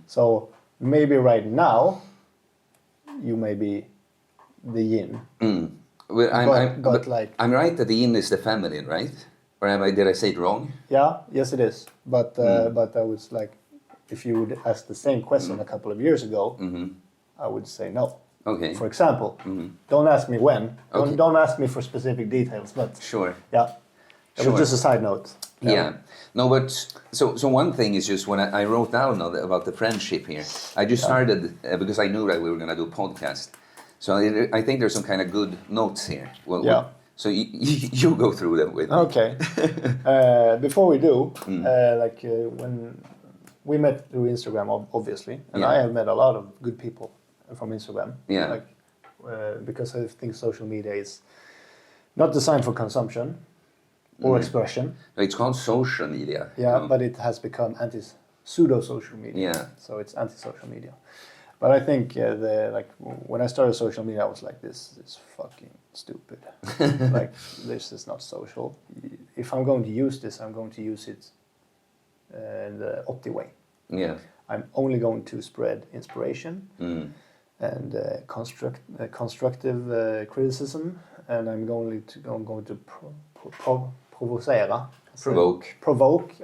So maybe right now you may be the yin. Well, but like, I'm right that the yin is the feminine, right? Or did I say it wrong? Yeah, yes it is. But I was like, if you would ask the same question a couple of years ago, I would say no. Okay. For example, don't ask me when. Don't ask me for specific details. But sure. Yeah, it was just a side note. Yeah. No, but so one thing is just when I wrote down about the friendship here, I just started because I knew that we were going to do a podcast. So I think there's some kind of good notes here. So you go through them with me. Okay. Before we do, when we met through Instagram, obviously, and I have met a lot of good people from Instagram. Yeah. Because I think social media is not designed for consumption or expression. It's called social media. Yeah, but it has become pseudo-social media. Yeah. So it's anti-social media. But I think when I started social media, I was like, this is fucking stupid. Like, this is not social. If I'm going to use this, I'm going to use it the Opti way. Yeah. I'm only going to spread inspiration and constructive criticism, and I'm going to provocera. Provoke.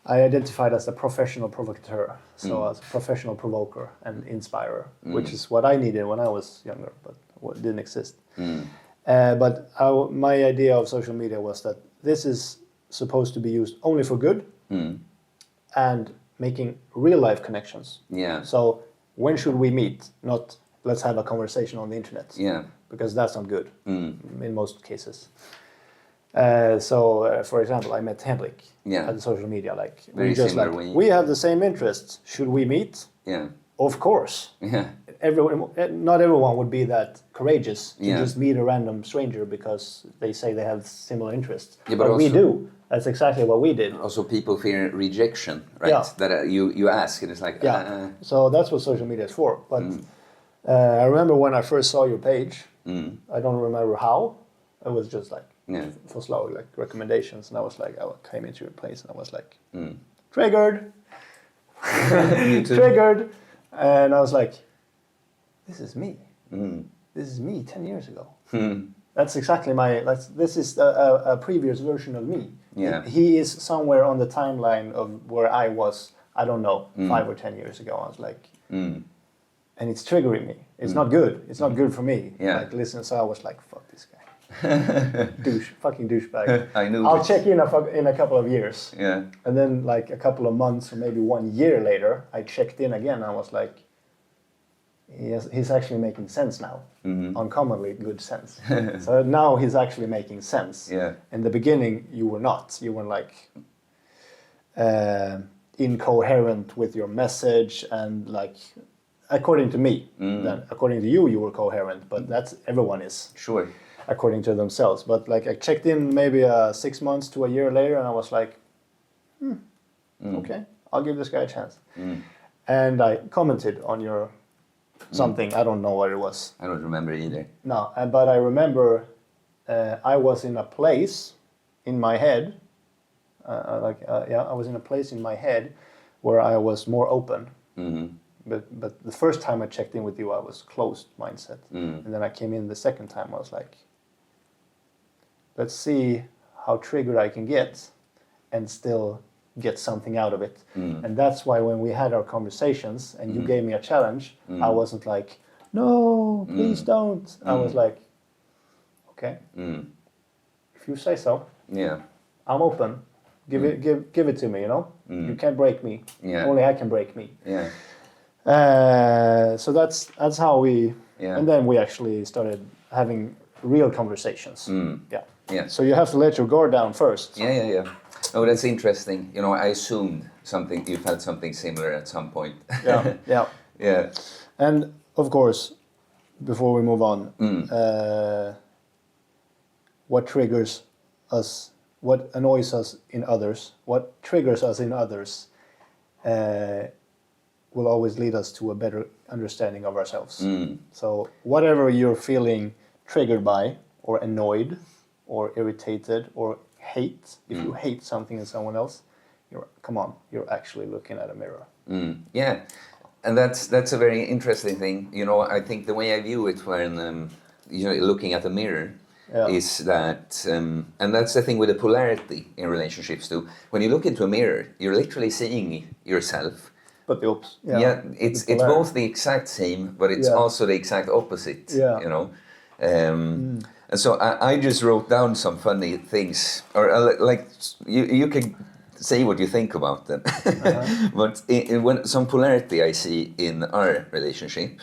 I identified as a professional provocateur, so as a professional provoker and inspirer, which is what I needed when I was younger, but what didn't exist. But my idea of social media was that this is supposed to be used only for good and making real life connections. Yeah. So when should we meet? Not let's have a conversation on the internet. Yeah. Because that's not good in most cases. For example, I met Henrik at the social media. Like, very similar. We have the same interests. Should we meet? Yeah. Of course. Yeah. Not everyone would be that courageous to just meet a random stranger because they say they have similar interests. Yeah, but we do. That's exactly what we did. Also, people fear rejection, right? Yeah. That you ask, and it's like... So that's what social media is for. But I remember when I first saw your page, I don't remember how. It was just like, for slow, like recommendations. And I was like, I came into your place and I was like, triggered. Triggered. And I was like, this is me. This is me 10 years ago. That's exactly this is a previous version of me. Yeah. He is somewhere on the timeline of where I was, I don't know, 5 or 10 years ago. I was like, and it's triggering me. It's not good. It's not good for me. Yeah. Like, listen, so I was like, fuck this guy. Fucking douchebag. I knew. I'll check in a couple of years. Yeah. And then like a couple of months or maybe 1 year later, I checked in again. And I was like, he's actually making sense now. Uncommonly good sense. So now he's actually making sense. Yeah. In the beginning, you were not. You were like incoherent with your message and like, according to me. Then according to you, you were coherent. But that's everyone is. Sure. According to themselves. But like I checked in maybe 6 months to a year later, and I was like, okay, I'll give this guy a chance. And I commented on your something. I don't know what it was. I don't remember either. No, but I remember I was in a place in my head. I was in a place in my head where I was more open. But the first time I checked in with you, I was closed mindset. And then I came in the second time, I was like, let's see how triggered I can get and still get something out of it. And that's why when we had our conversations and you gave me a challenge, I wasn't like, no, please don't. I was like, okay, if you say so, I'm open. Give it to me, you know? You can't break me. Only I can break me. So that's how we, and then we actually started having real conversations. Yeah. So you have to let your guard down first. Yeah. Oh, that's interesting. You know, I assumed you felt something similar at some point. Yeah. And of course, before we move on, what triggers us, what annoys us in others, what triggers us in others, will always lead us to a better understanding of ourselves. So whatever you're feeling triggered by, or annoyed, or irritated, or hate, if you hate something in someone else, you're actually looking at a mirror. Yeah, and that's a very interesting thing. You know, I think the way I view it when looking at the mirror is that, and that's the thing with the polarity in relationships too. When you look into a mirror, you're literally seeing yourself. But the opposite. Yeah, it's both the exact same, but it's also the exact opposite. Yeah. You know. And so I just wrote down some funny things, or like you can say what you think about them. But when some polarity I see in our relationship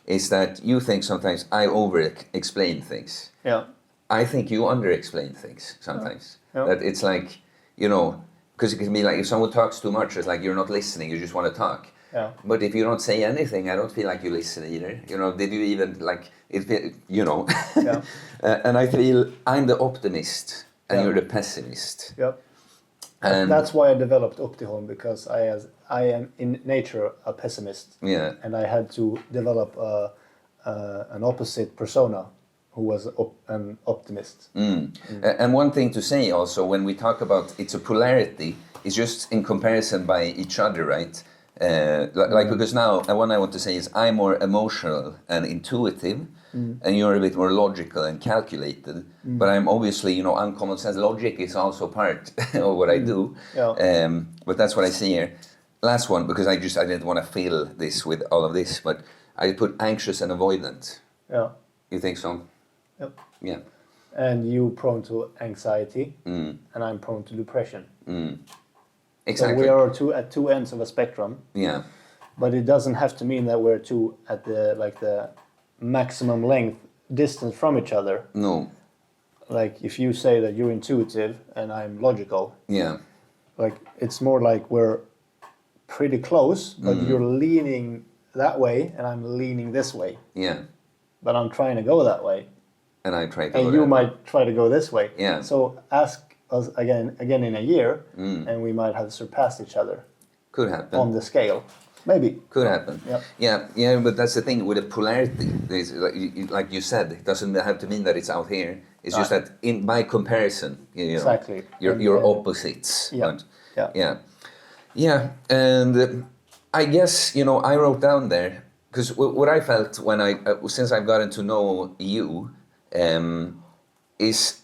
is that you think sometimes I over-explain things. Yeah. I think you under-explain things sometimes. That it's like, you know, because it can be like if someone talks too much, it's like you're not listening, you just want to talk. Yeah. But if you don't say anything, I don't feel like you listen either. You know, did you even like it? You know, Yeah. and I feel I'm the optimist and Yeah. you're the pessimist. Yep. And That's why I developed Opti because I am in nature a pessimist, yeah, and I had to develop an opposite persona who was an optimist. And one thing to say also when we talk about it's a polarity, it's just in comparison by each other, right? Like because now one I want to say is I'm more emotional and intuitive, and you're a bit more logical and calculated. But I'm obviously, you know, uncommon sense. Logic is also part of what I do. Yeah. But that's what I see here. Last one, because I didn't want to fill this with all of this, but I put anxious and avoidant. Yeah. You think so? Yep. Yeah. And you prone to anxiety, and I'm prone to depression. Exactly. So we are at two ends of a spectrum. Yeah. But it doesn't have to mean that we're two at the maximum length distance from each other. No. Like if you say that you're intuitive and I'm logical, Yeah. like it's more like we're pretty close, but you're leaning that way and I'm leaning this way. Yeah. But I'm trying to go that way. And I try to. And you might try to go this way. Yeah. So ask us again in a year, and we might have surpassed each other. Could happen. On the scale, maybe. Could happen. Yep. Yeah. But that's the thing with a polarity. There's, like you said, it doesn't have to mean that it's out here. It's just that by comparison, you know, Exactly. You're opposites. Yeah. But, yeah. And I guess you know I wrote down there because what I felt when since I've gotten to know you, is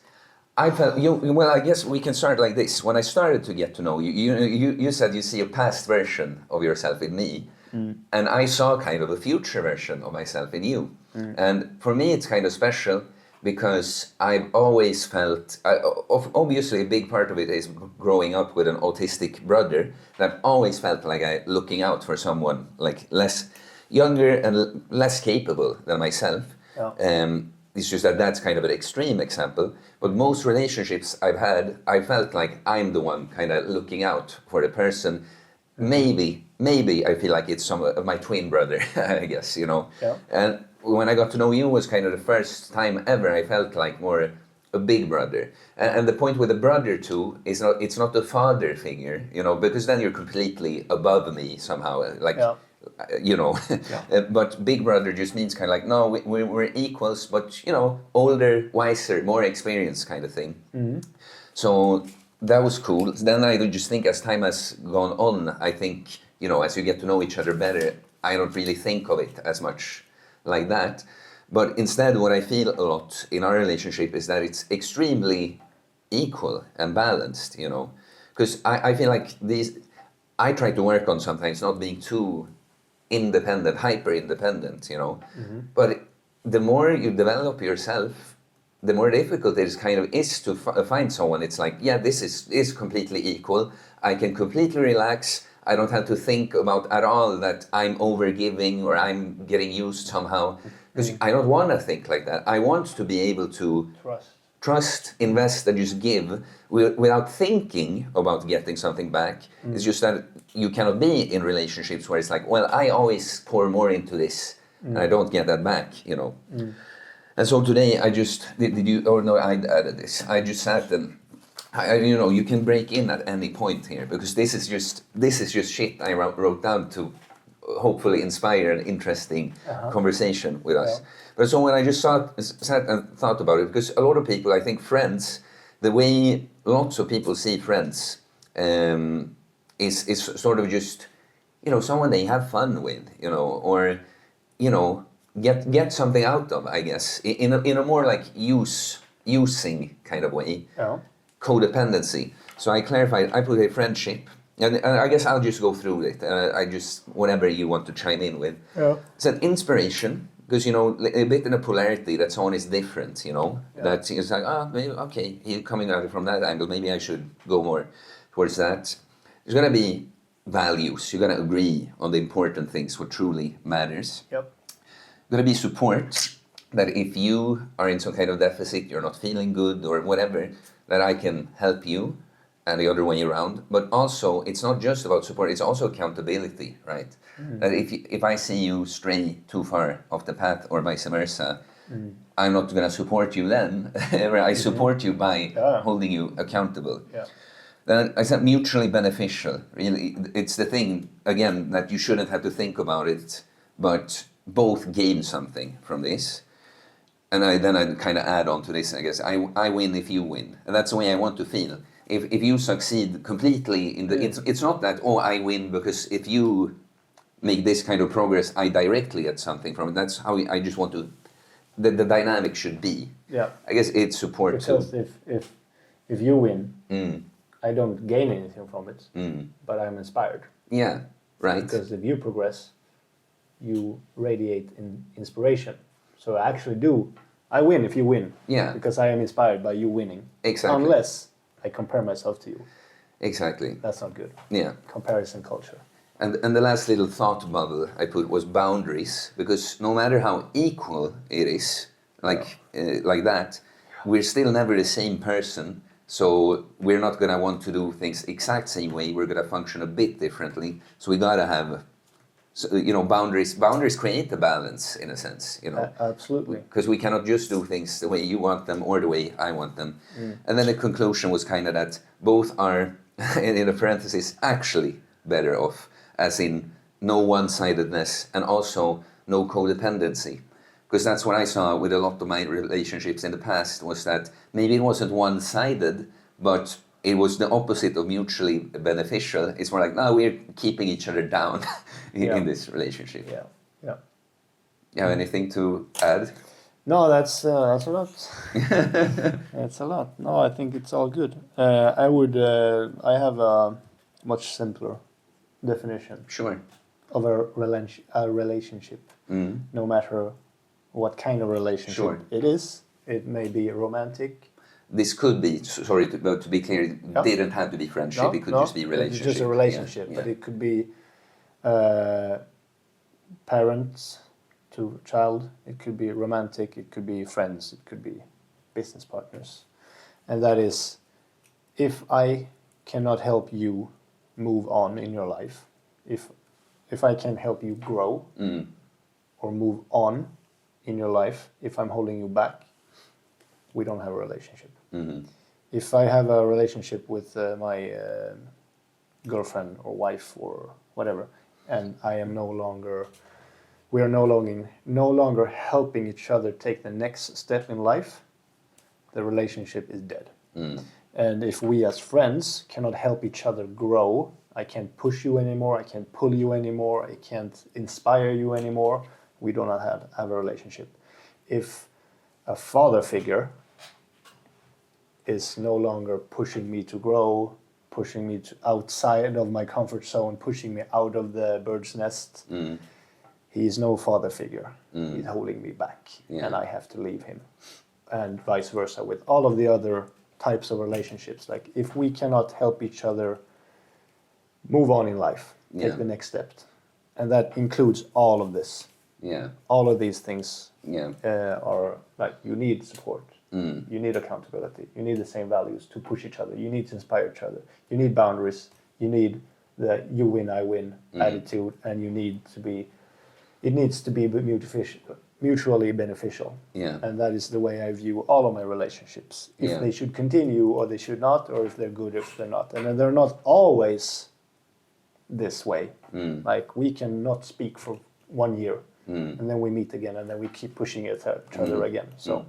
I felt you. Well, I guess we can start like this. When I started to get to know you, you said you see a past version of yourself in me, and I saw kind of a future version of myself in you. And for me, it's kind of special because I've always felt. Obviously, a big part of it is growing up with an autistic brother. That I've always felt like looking out for someone like less younger and less capable than myself. Yeah. It's just that that's kind of an extreme example. But most relationships I've had, I felt like I'm the one kind of looking out for the person. Maybe I feel like it's some of my twin brother, I guess, you know. Yeah. And when I got to know you was kind of the first time ever I felt like more a big brother. And the point with a brother too is it's not the father figure, you know, because then you're completely above me somehow. Like, you know, but big brother just means kind of like, no, we're equals, but, you know, older, wiser, more experienced kind of thing. So that was cool. Then I just think as time has gone on, I think, you know, as you get to know each other better, I don't really think of it as much like that. But instead, what I feel a lot in our relationship is that it's extremely equal and balanced, you know, because I feel like I try to work on sometimes not being too independent, hyper independent, you know. But the more you develop yourself, the more difficult it is to find someone. It's like, yeah, this is completely equal. I can completely relax. I don't have to think about at all that I'm overgiving or I'm getting used somehow. Because I don't want to think like that. I want to be able to trust, invest, and just give without thinking about getting something back. It's just that you cannot be in relationships where it's like, well, I always pour more into this and I don't get that back, you know. And so today I just, I added this. I just sat and, you know, you can break in at any point here because this is just shit I wrote down to hopefully inspire an interesting conversation with us. But so when I just sat and thought about it, because a lot of people, I think friends, the way lots of people see friends is sort of just, you know, someone they have fun with, you know, or, you know, get something out of, I guess, in a more like using kind of way. Codependency. So I clarified, I put a friendship, and I guess I'll just go through it. Whatever you want to chime in with. It's an inspiration, because, you know, a bit in a polarity that someone is different, you know. That it's like, maybe, okay, he's coming at it from that angle, maybe I should go more towards that. There's going to be values. You're going to agree on the important things, what truly matters. Going to be support, that if you are in some kind of deficit, you're not feeling good or whatever, that I can help you. and the other way around. But also, it's not just about support, it's also accountability, right? That if I see you stray too far off the path or vice versa, I'm not going to support you then. I support you by holding you accountable. Yeah. Then I said mutually beneficial. Really, it's the thing, again, that you shouldn't have to think about it, but both gain something from this. And then I kind of add on to this, I guess. I win if you win. And that's the way I want to feel. If you succeed completely in the... It's not that, oh, I win because if you make this kind of progress, I directly get something from it. That's how I just want to... The dynamic should be. Yeah. I guess it's support because too. if you win, I don't gain anything from it, but I'm inspired. Yeah, right. Because if you progress, you radiate inspiration. So I actually do. I win if you win. Yeah. Because I am inspired by you winning. Exactly. Unless I compare myself to you. Exactly. That's not good. Yeah. Comparison culture. And the last little thought bubble I put was boundaries, because no matter how equal it is, like that, we're still never the same person. So we're not gonna want to do things exact same way. We're gonna function a bit differently. So we gotta have, boundaries. Boundaries create a balance in a sense. Absolutely. Because we cannot just do things the way you want them or the way I want them. And then the conclusion was kind of that both are, in a parenthesis, actually better off. As in no one-sidedness and also no codependency. Because that's what I saw with a lot of my relationships in the past, was that maybe it wasn't one-sided, but it was the opposite of mutually beneficial. It's more like, no, we're keeping each other down in this relationship. Yeah, yeah. You have anything to add? No, that's a lot. That's a lot. No, I think it's all good. I have a much simpler definition. Sure. Of a relationship. No matter what kind of relationship it is. It may be romantic. This could be, sorry, but to be clear, it didn't have to be friendship. It could just be relationship. It's just a relationship, but it could be parents to child. It could be romantic. It could be friends. It could be business partners. And that is, if I cannot help you move on in your life, if I can help you grow or move on in your life, if I'm holding you back, we don't have a relationship. If I have a relationship with my girlfriend or wife or whatever, and we are no longer helping each other take the next step in life, the relationship is dead. And if we as friends cannot help each other grow, I can't push you anymore, I can't pull you anymore, I can't inspire you anymore, we do not have a relationship. If a father figure is no longer pushing me to grow, pushing me to outside of my comfort zone, pushing me out of the bird's nest, he is no father figure. He's holding me back, and I have to leave him. And vice versa with all of the other types of relationships. Like if we cannot help each other move on in life, take the next step, and that includes all of this. All of these things are like, you need support, you need accountability, you need the same values to push each other, you need to inspire each other, you need boundaries, you need the you win, I win attitude, and it needs to be mutually beneficial. And that is the way I view all of my relationships. If they should continue or they should not, or if they're good, if they're not. And they're not always this way. Like we cannot speak for 1 year, and then we meet again, and then we keep pushing each other again. So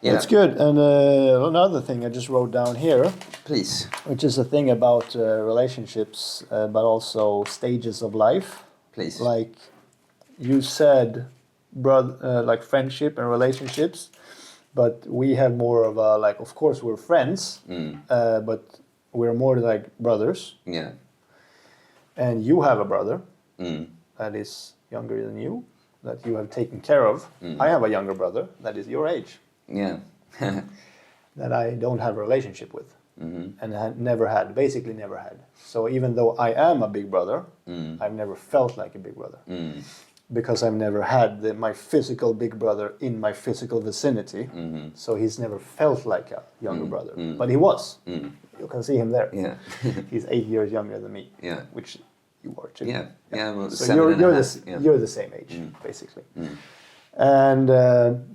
it's good. And another thing I just wrote down here, please, which is a thing about relationships, but also stages of life. Please. Like you said, like friendship and relationships, but we have more of a, like, of course we're friends, but we're more like brothers. And you have a brother that is younger than you, that you have taken care of. I have a younger brother that is your age. That I don't have a relationship with. And never had. So even though I am a big brother, I've never felt like a big brother. because I've never had my physical big brother in my physical vicinity. So he's never felt like a younger brother. But he was. You can see him there. Yeah. He's 8 years younger than me. Yeah. Which you are too. Yeah. Well, so 7.5. you're the same age, basically. And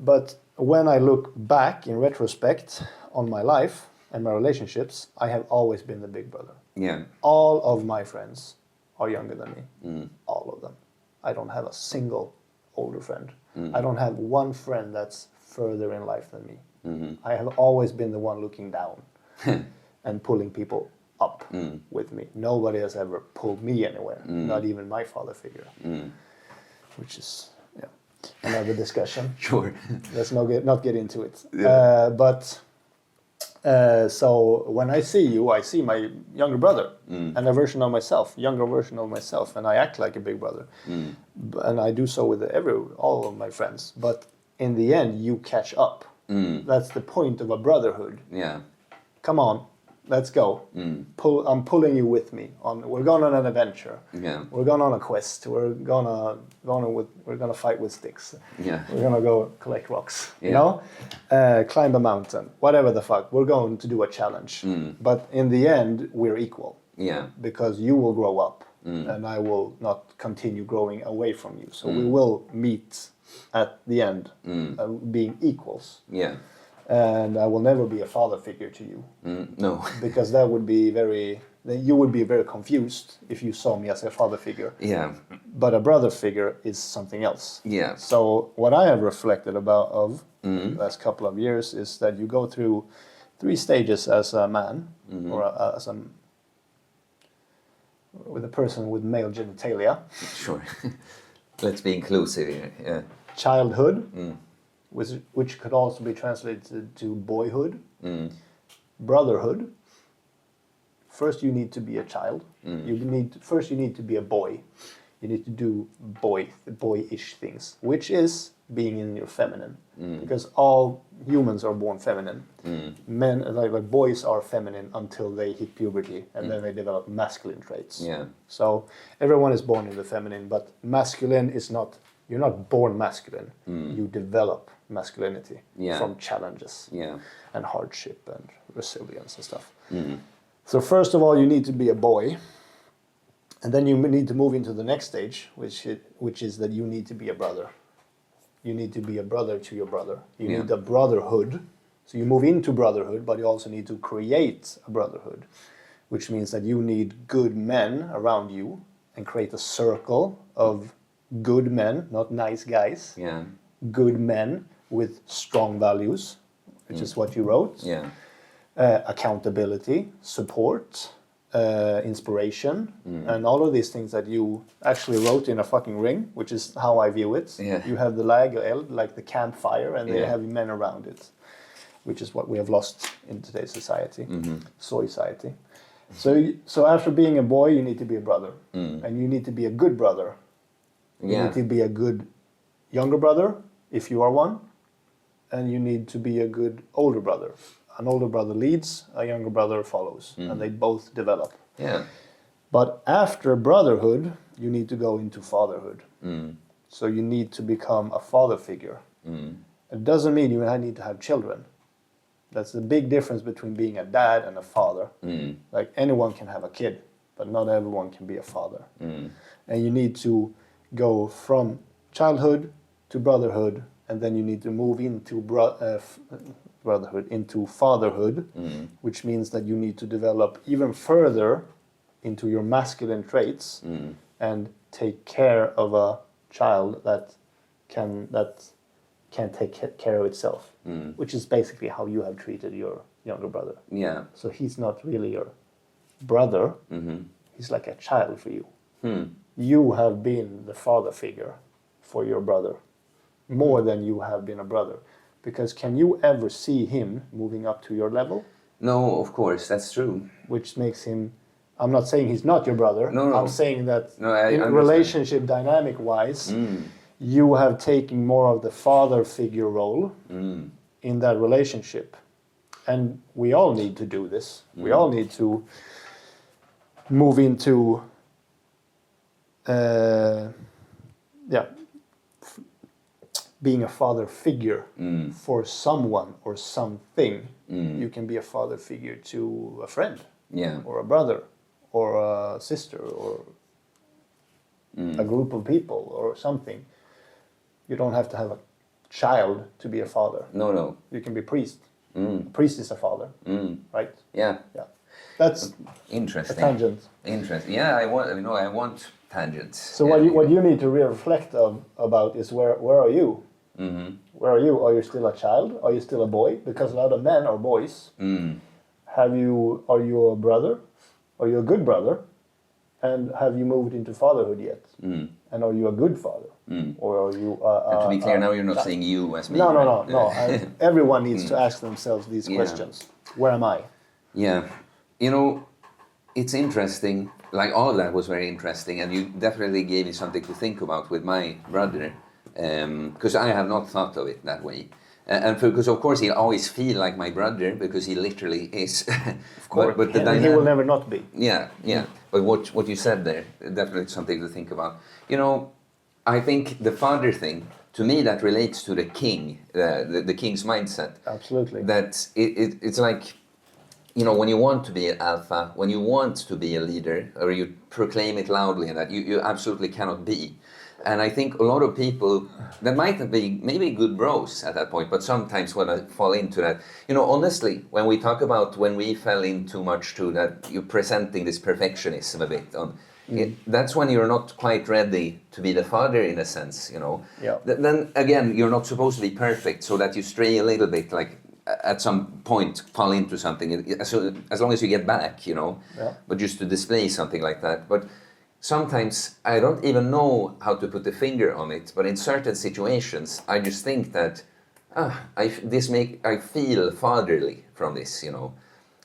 but when I look back in retrospect on my life and my relationships, I have always been the big brother. Yeah. All of my friends are younger than me. All of them. I don't have a single older friend. I don't have one friend that's further in life than me. I have always been the one looking down and pulling people up with me. Nobody has ever pulled me anywhere, not even my father figure, which is another discussion. Sure. Let's not get into it. Yeah. So when I see you, I see my younger brother and a version of myself, younger version of myself, and I act like a big brother. And I do so with all of my friends. But in the end, you catch up. That's the point of a brotherhood. Yeah. Come on, let's go. I'm pulling you with me. We're going on an adventure. Yeah. We're going on a quest. We're gonna fight with sticks. Yeah. We're gonna go collect rocks. Yeah. You know, climb a mountain. Whatever the fuck. We're going to do a challenge. But in the end, we're equal. Yeah. Because you will grow up, and I will not continue growing away from you. So we will meet at the end, being equals. Yeah. And I will never be a father figure to you. No. Because you would be very confused if you saw me as a father figure. Yeah. But a brother figure is something else. Yeah. So what I have reflected the last couple of years is that you go through 3 stages as a man, or with a person with male genitalia. Sure. Let's be inclusive here. Yeah. Childhood, which could also be translated to boyhood. Brotherhood. First you need to be a child. First you need to be a boy. You need to do boyish things, which is being in your feminine. Because all humans are born feminine. Men, like boys are feminine until they hit puberty, and then they develop masculine traits. Yeah. So everyone is born in the feminine, but masculine is not. You're not born masculine. You develop masculinity from challenges and hardship and resilience and stuff. So first of all, you need to be a boy, and then you need to move into the next stage, which is that you need to be a brother. You need to be a brother to your brother. You need a brotherhood. So you move into brotherhood, but you also need to create a brotherhood, which means that you need good men around you and create a circle of good men, not nice guys. Yeah. Good men with strong values, which is what you wrote. Yeah. Accountability, support, inspiration, and all of these things that you actually wrote in a fucking ring, which is how I view it. Yeah. You have the eld, like the campfire, and they have men around it, which is what we have lost in today's society, society. So after being a boy, you need to be a brother, and you need to be a good brother. You need to be a good younger brother, if you are one, and you need to be a good older brother. An older brother leads, a younger brother follows, and they both develop. Yeah. But after brotherhood, you need to go into fatherhood. So you need to become a father figure. It doesn't mean you need to have children. That's the big difference between being a dad and a father. Like anyone can have a kid, but not everyone can be a father. And you need to go from childhood to brotherhood, and then you need to move into brotherhood into fatherhood, which means that you need to develop even further into your masculine traits and take care of a child that can take care of itself, which is basically how you have treated your younger brother. Yeah. So he's not really your brother, he's like a child for you. You have been the father figure for your brother more than you have been a brother. Because can you ever see him moving up to your level? No, of course, that's true. Which makes him, I'm not saying he's not your brother. No. I'm saying that in relationship dynamic wise, you have taken more of the father figure role in that relationship. And we all need to do this. We all need to move into being a father figure for someone or something. You can be a father figure to a friend, or a brother, or a sister, or a group of people, or something. You don't have to have a child to be a father. No. You can be a priest. A priest is a father, right? Yeah. That's interesting. a tangent. Interesting. Yeah, I want tangents. So what you need to reflect about is where are you? Where are you? Are you still a child? Are you still a boy? Because a lot of men are boys. Are you a brother? Are you a good brother? And have you moved into fatherhood yet? And are you a good father? Or are you and to be clear, now you're not saying you as me. No. Everyone needs to ask themselves these questions. Where am I? Yeah. It's interesting. Like, all of that was very interesting, and you definitely gave me something to think about with my brother, because I have not thought of it that way. And because of course he'll always feel like my brother, because he literally is. Of course, but he will never not be. Yeah. But what you said there, definitely something to think about. I think the father thing, to me, that relates to the king, the king's mindset. Absolutely. That it's like, when you want to be an alpha, when you want to be a leader, or you proclaim it loudly, and that you absolutely cannot be. And I think a lot of people that might be maybe good bros at that point, but sometimes when I fall into that, honestly, when we talk about when we fell in too much to that, you're presenting this perfectionism a bit on. That's when you're not quite ready to be the father, in a sense, Yeah. Then again, you're not supposed to be perfect, so that you stray a little bit, like at some point fall into something, as long as you get back, Yeah. but just to display something like that. But sometimes I don't even know how to put the finger on it, but in certain situations, I just think that I feel fatherly from this.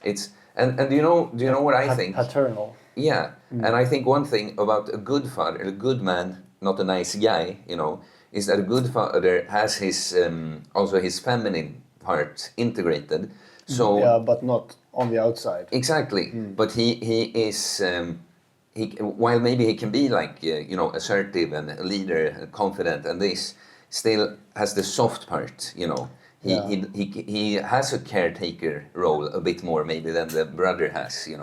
It's and do you know what I think? Paternal. Yeah, and I think one thing about a good father, a good man, not a nice guy, is that a good father has his also his feminine part integrated. So yeah, but not on the outside. Exactly, but he is. While maybe he can be like assertive and a leader, and confident, and this still has the soft part. He has a caretaker role a bit more maybe than the brother has. He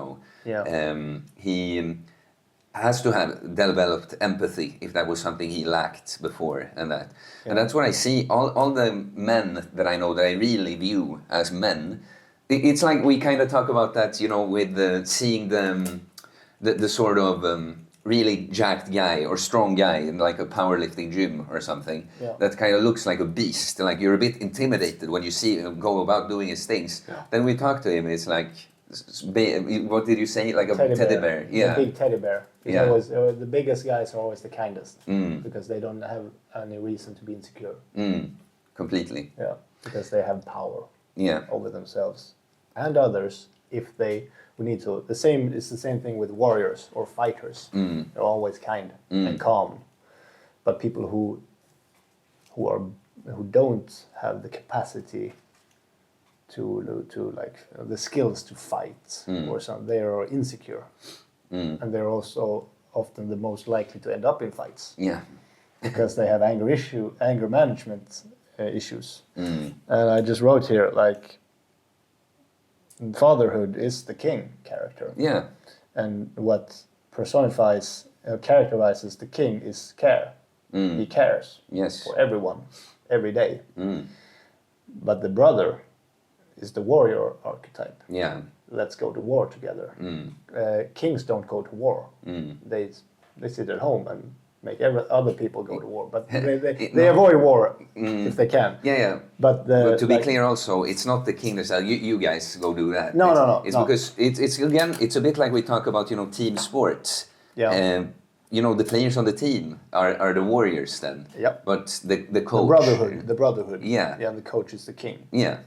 has to have developed empathy, if that was something he lacked before, and that's what I see. All the men that I know that I really view as men, it's like we kind of talk about that, with seeing the sort of really jacked guy or strong guy in like a powerlifting gym or something, that kind of looks like a beast. Like, you're a bit intimidated when you see him go about doing his things. Then we talk to him, it's like, what did you say? Like a teddy bear. Yeah. A big teddy bear. He's always, the biggest guys are always the kindest, because they don't have any reason to be insecure. Completely. Yeah, because they have power over themselves and others. If they need to, it's the same thing with warriors or fighters. They're always kind and calm, but people who don't have the capacity to like the skills to fight or something, they are insecure, and they're also often the most likely to end up in fights. Yeah. Because they have anger management issues. And I just wrote here, like, fatherhood is the king character. Yeah. And what characterizes the king is care. He cares for everyone, every day. But the brother is the warrior archetype. Yeah. Let's go to war together. Kings don't go to war. They sit at home and make other people go to war, but they avoid war if they can. Yeah. But to be clear, also, it's not the king that says, you guys go do that. No. It's because it's again, it's a bit like we talk about team sports. Yeah. The players on the team are the warriors then. Yep. But the coach. The brotherhood. Yeah. Yeah, the coach is the king. Yeah.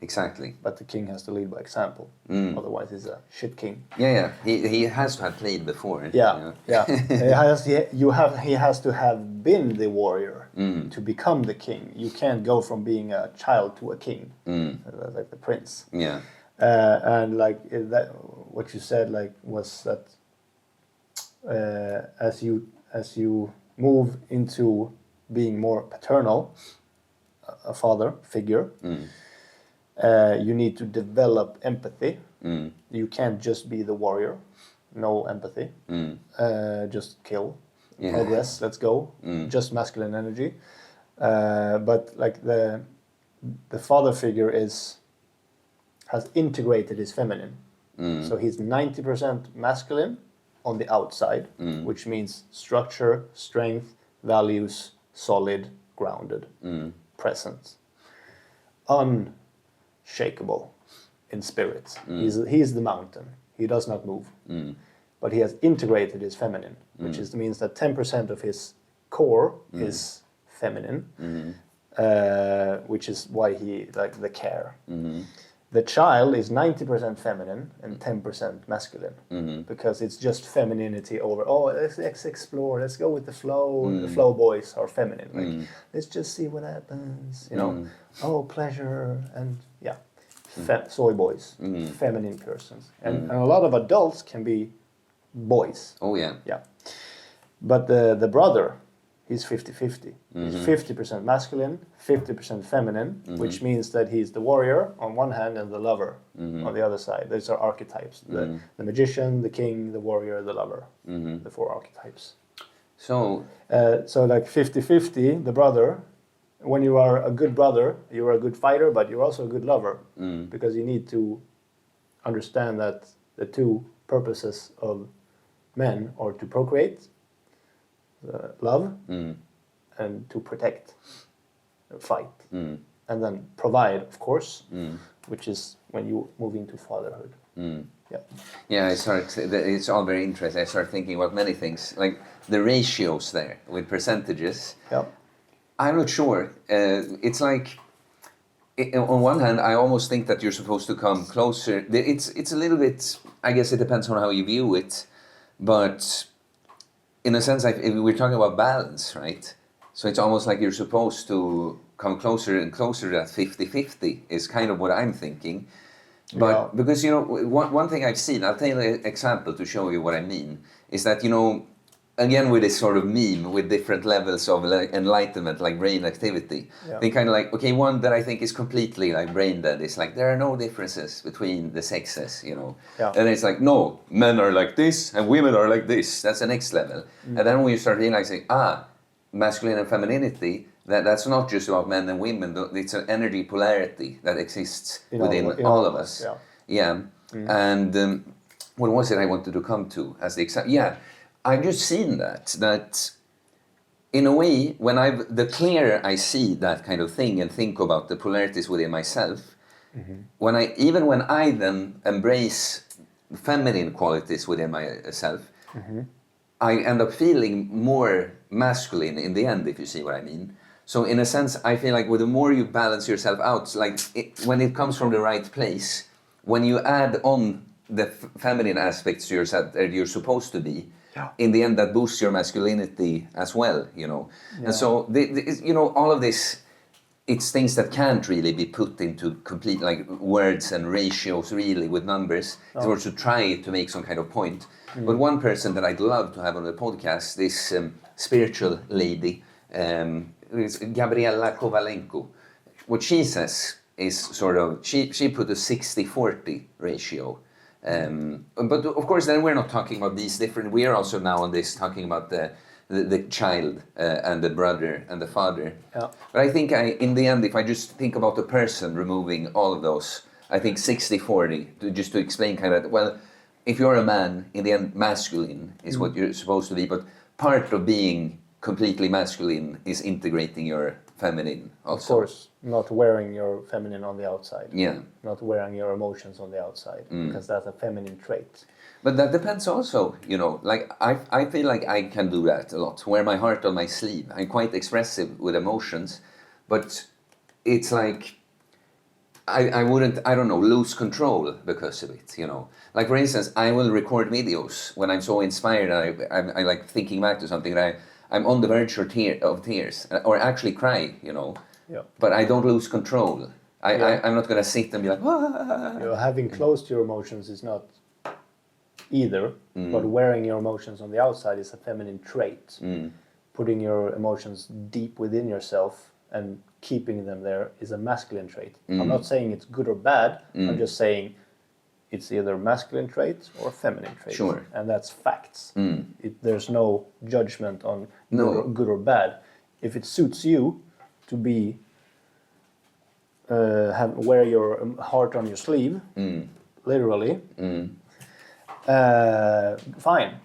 Exactly. But the king has to lead by example. Otherwise, he's a shit king. Yeah. He has to have played before. Yeah. He has to have been the warrior to become the king. You can't go from being a child to a king, like the prince. Yeah. And like that, what you said, like, was that as you move into being more paternal, a father figure, you need to develop empathy. You can't just be the warrior, no empathy, just kill, progress, let's go, just masculine energy. But like the father figure has integrated his feminine. So he's 90% masculine on the outside, which means structure, strength, values, solid, grounded, present, unshakable in spirit. He's the mountain. He does not move. But he has integrated his feminine, which means that 10% of his core is feminine, which is why he like the care. The child is 90% feminine and 10% masculine, because it's just femininity over, let's explore, let's go with the flow. The flow boys are feminine, like, let's just see what happens, pleasure, and soy boys, feminine persons. And a lot of adults can be boys. Oh, yeah. Yeah. But the brother, he's 50-50. He's 50% masculine, 50% feminine, which means that he's the warrior on one hand and the lover on the other side. Those are archetypes. The magician, the king, the warrior, the lover. The 4 archetypes. So like 50-50, the brother, when you are a good brother, you're a good fighter, but you're also a good lover. Because you need to understand that the 2 purposes of men are to procreate, love, and to protect, fight, and then provide, of course, which is when you move into fatherhood. Yeah, it's all very interesting. I started thinking about many things, like the ratios there with percentages. Yeah. I'm not sure. It's like, on one hand, I almost think that you're supposed to come closer. It's a little bit, I guess it depends on how you view it, but in a sense, we're talking about balance, right? So it's almost like you're supposed to come closer and closer to that 50-50 is kind of what I'm thinking. But because, one thing I've seen, I'll tell you an example to show you what I mean, is that, again with this sort of meme with different levels of enlightenment, like brain activity, they kind of like, okay, one that I think is completely like brain dead is like, there are no differences between the sexes, and it's like, no, men are like this and women are like this. That's the next level. And then when you start realizing, masculine and femininity, that's not just about men and women, it's an energy polarity that exists within all of us. And what was it I wanted to come to as the example? I've just seen that in a way, the clearer I see that kind of thing and think about the polarities within myself, when I then embrace feminine qualities within myself, I end up feeling more masculine in the end, if you see what I mean. So in a sense, I feel like the more you balance yourself out, like when it comes from the right place, when you add on the feminine aspects to yourself that you're supposed to be, in the end, that boosts your masculinity as well, And so, all of this, it's things that can't really be put into complete, like, words and ratios, really, with numbers, in order to try to make some kind of point. But one person that I'd love to have on the podcast, this spiritual lady, is Gabriella Kovalenko. What she says is sort of, she put a 60-40 ratio. But of course, then we're not talking about these different. We are also now on this talking about the child and the brother and the father. But I think in the end, if I just think about the person, removing all of those, I think 60-40. Just to explain kind of, well, if you're a man, in the end, masculine is what you're supposed to be. But part of being completely masculine is integrating your feminine also. Of course, not wearing your feminine on the outside. Yeah. Not wearing your emotions on the outside, because that's a feminine trait. But that depends also, like I feel like I can do that a lot, wear my heart on my sleeve. I'm quite expressive with emotions, but it's like I wouldn't, I don't know, lose control because of it, Like for instance, I will record videos when I'm so inspired, I like thinking back to something that I'm on the verge of tears, or actually cry, But I don't lose control. I'm not going to sit and be like, having closed your emotions is not either, but wearing your emotions on the outside is a feminine trait. putting your emotions deep within yourself and keeping them there is a masculine trait. I'm not saying it's good or bad. I'm just saying it's either masculine trait or feminine trait. Sure. And that's facts. There's no judgment on good or bad. If it suits you to be wear your heart on your sleeve, literally, fine.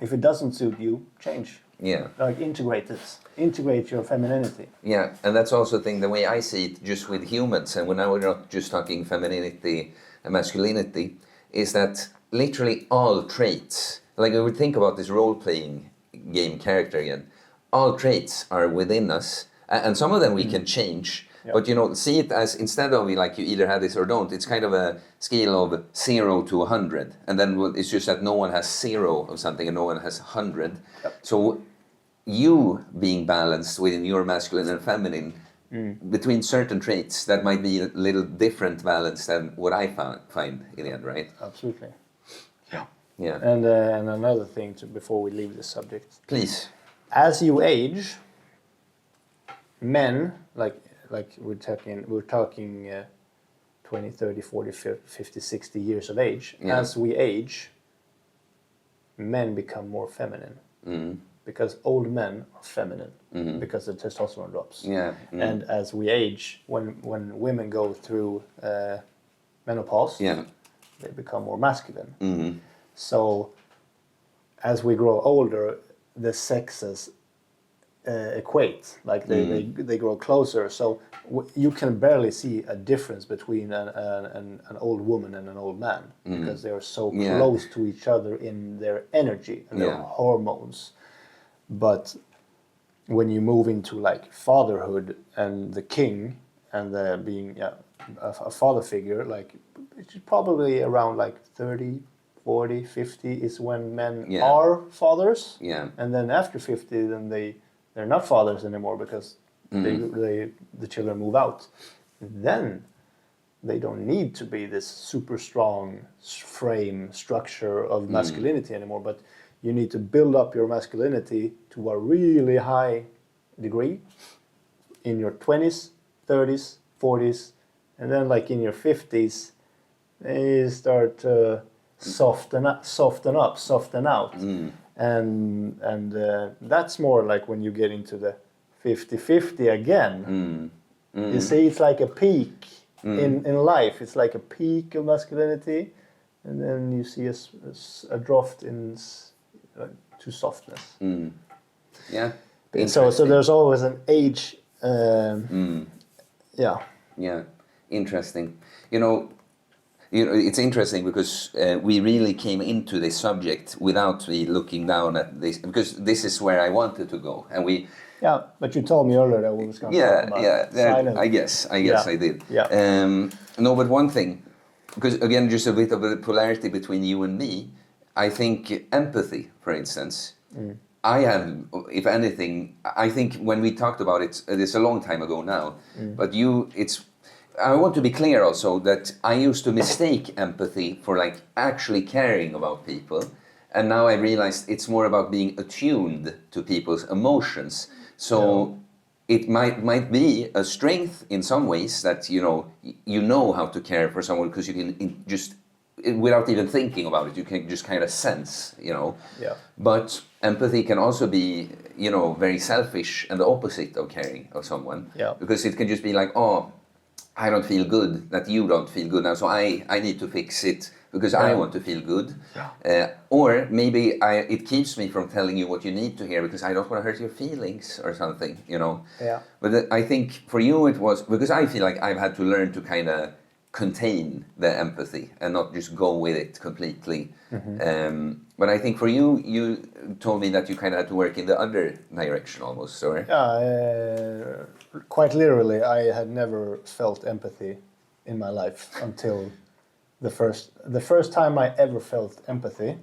If it doesn't suit you, change. Yeah. Like integrate this. Integrate your femininity. Yeah, and that's also the thing, the way I see it, just with humans, and now we're not just talking femininity and masculinity, is that literally all traits, like we would think about this role-playing game character again, all traits are within us, and some of them we can change. Yep. But, you know, see it as, instead of like you either have this or don't, it's kind of a scale of 0 to 100. And then it's just that no one has 0 of something and no one has 100. Yep. So you being balanced within your masculine and feminine, between certain traits, that might be a little different balance than what I find in the end, right? Absolutely. Yeah. Yeah. And another thing before we leave this subject. Please. As you age, men, like we're talking 20, 30, 40, 50, 60 years of age. Yeah. As we age, men become more feminine. Because old men are feminine. Because the testosterone drops. Yeah. And as we age, when women go through menopause, they become more masculine. So as we grow older, the sexes equate, like they grow closer. So you can barely see a difference between an old woman and an old man because they are so close to each other in their energy and their hormones. But when you move into like fatherhood and the king and being a father figure, like it's probably around like 30, 40, 50 is when men are fathers. Yeah. And then after 50, then they're not fathers anymore because the children move out. Then they don't need to be this super strong frame structure of masculinity anymore, but you need to build up your masculinity to a really high degree in your 20s, 30s, 40s, and then like in your 50s, you start to soften out. And that's more like when you get into the 50-50 again. You see, it's like a peak in life. It's like a peak of masculinity, and then you see a drop in to softness. Yeah. So there's always an age. Yeah. Interesting. You know, it's interesting because we really came into this subject without me looking down at this, because this is where I wanted to go, and we. Yeah, but you told me earlier that we was going to talk about silence. I guess I did. Yeah. No, but one thing, because again, just a bit of the polarity between you and me. I think empathy, for instance. I have, if anything, I think when we talked about it, it's a long time ago now. But I want to be clear also that I used to mistake empathy for like actually caring about people, and now I realized it's more about being attuned to people's emotions. So it might be a strength in some ways that you know how to care for someone because you can just without even thinking about it, you can just kind of sense, Yeah. But empathy can also be, very selfish and the opposite of caring of someone. Yeah. Because it can just be like, oh, I don't feel good, that you don't feel good now, so I need to fix it because I want to feel good. Yeah. Or maybe it keeps me from telling you what you need to hear because I don't want to hurt your feelings or something, Yeah. But I think for you it was, because I feel like I've had to learn to kind of contain the empathy and not just go with it completely. But I think for you told me that you kind of had to work in the other direction almost, or? Yeah, quite literally, I had never felt empathy in my life until the first time I ever felt empathy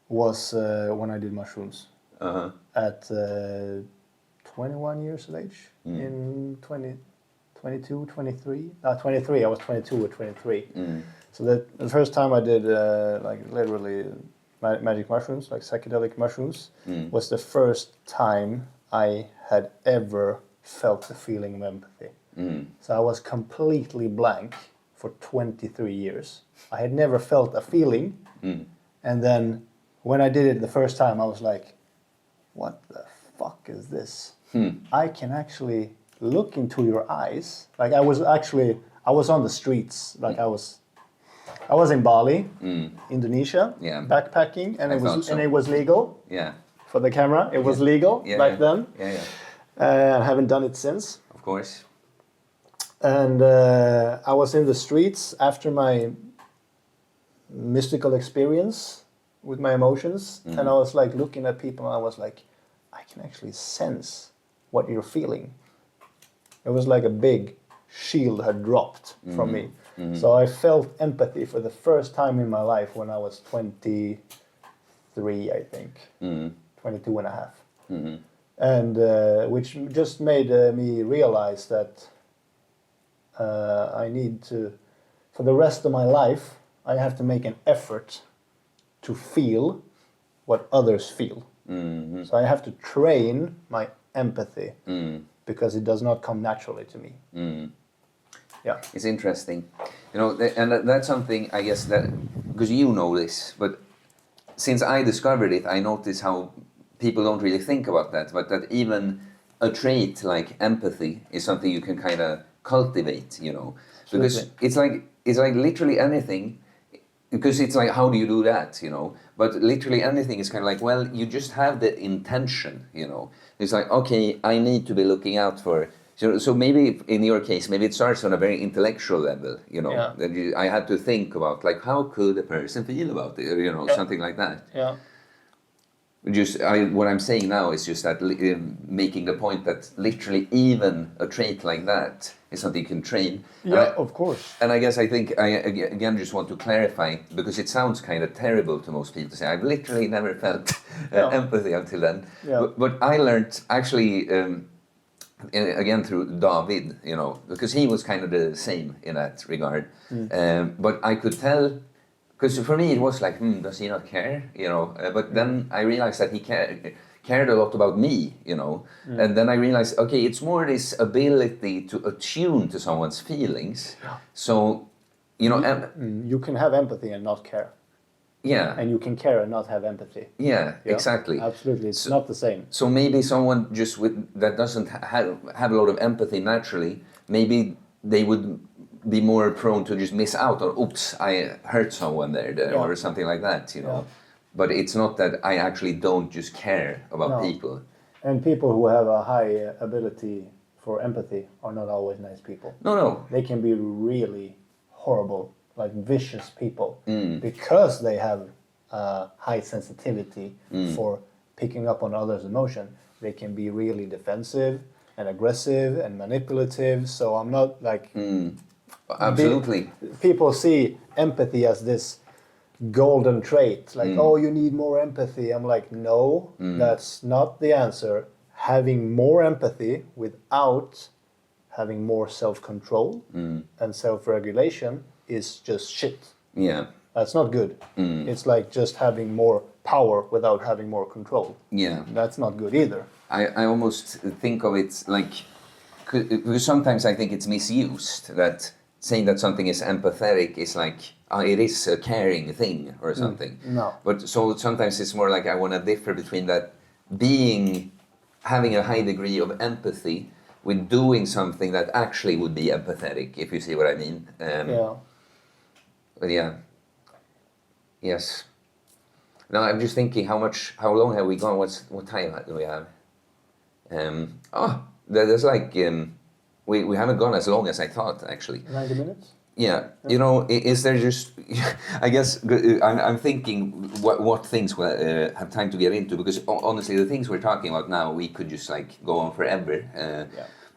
was when I did mushrooms at 21 years of age in 22, 23. 23. I was 22 or 23. So the first time I did like literally magic mushrooms, like psychedelic mushrooms, was the first time I had ever felt the feeling of empathy. So I was completely blank for 23 years. I had never felt a feeling. And then when I did it the first time, I was like, what the fuck is this? I can actually look into your eyes. Like I was on the streets. Like I was in Bali, Indonesia, backpacking, and it was legal. Yeah. For the camera, it was legal back then. Yeah. I haven't done it since. Of course. And I was in the streets after my mystical experience with my emotions, and I was like looking at people, and I was like, I can actually sense what you're feeling. It was like a big shield had dropped from me. So I felt empathy for the first time in my life when I was 23, I think, 22 and a half. And which just made me realize that I need to, for the rest of my life, I have to make an effort to feel what others feel. So I have to train my empathy because it does not come naturally to me. Yeah, it's interesting, you know, and that's something I guess that because you know this, but since I discovered it, I notice how people don't really think about that, but that even a trait like empathy is something you can kind of cultivate, you know, because it's like literally anything. Because it's like, how do you do that, you know? But literally anything is kind of like, well, you just have the intention, you know? It's like, okay, I need to be looking out for... So maybe in your case, maybe it starts on a very intellectual level, you know? Yeah. That I had to think about, like, how could a person feel about it, you know, something like that. Yeah. What I'm saying now is just that making the point that literally even a trait like that is something you can train. Yeah, of course. And I guess I think I again just want to clarify, because it sounds kind of terrible to most people to say, I've literally never felt empathy until then. Yeah. But I learned actually, again through David, you know, because he was kind of the same in that regard. But I could tell, because for me it was like, does he not care, you know? But then I realized that he cared a lot about me, you know. And then I realized, okay, it's more this ability to attune to someone's feelings. So, you know, you can have empathy and not care. Yeah. And you can care and not have empathy. Yeah, exactly. Absolutely, it's not the same. So maybe someone just that doesn't have a lot of empathy naturally, maybe they would be more prone to just miss out on, oops, I hurt someone there or something like that, you know. But it's not that I actually don't just care about people. And people who have a high ability for empathy are not always nice people. No. They can be really horrible, like vicious people, because they have high sensitivity for picking up on others' emotion. They can be really defensive and aggressive and manipulative. So I'm not like... Absolutely. People see empathy as this golden trait, like, oh, you need more empathy. I'm like, no, that's not the answer. Having more empathy without having more self-control and self-regulation is just shit. Yeah. That's not good. It's like just having more power without having more control. Yeah. That's not good either. I almost think of it like, because sometimes I think it's misused, that saying that something is empathetic is like, it is a caring thing or something. No. But so sometimes it's more like I want to differ between that having a high degree of empathy with doing something that actually would be empathetic, if you see what I mean. But yeah. Yes. Now I'm just thinking how long have we gone? What time do we have? There's like, we haven't gone as long as I thought, actually. 90 minutes? Yeah, you know, is there just, I guess, I'm thinking what things we'll have time to get into, because honestly, the things we're talking about now, we could just like go on forever.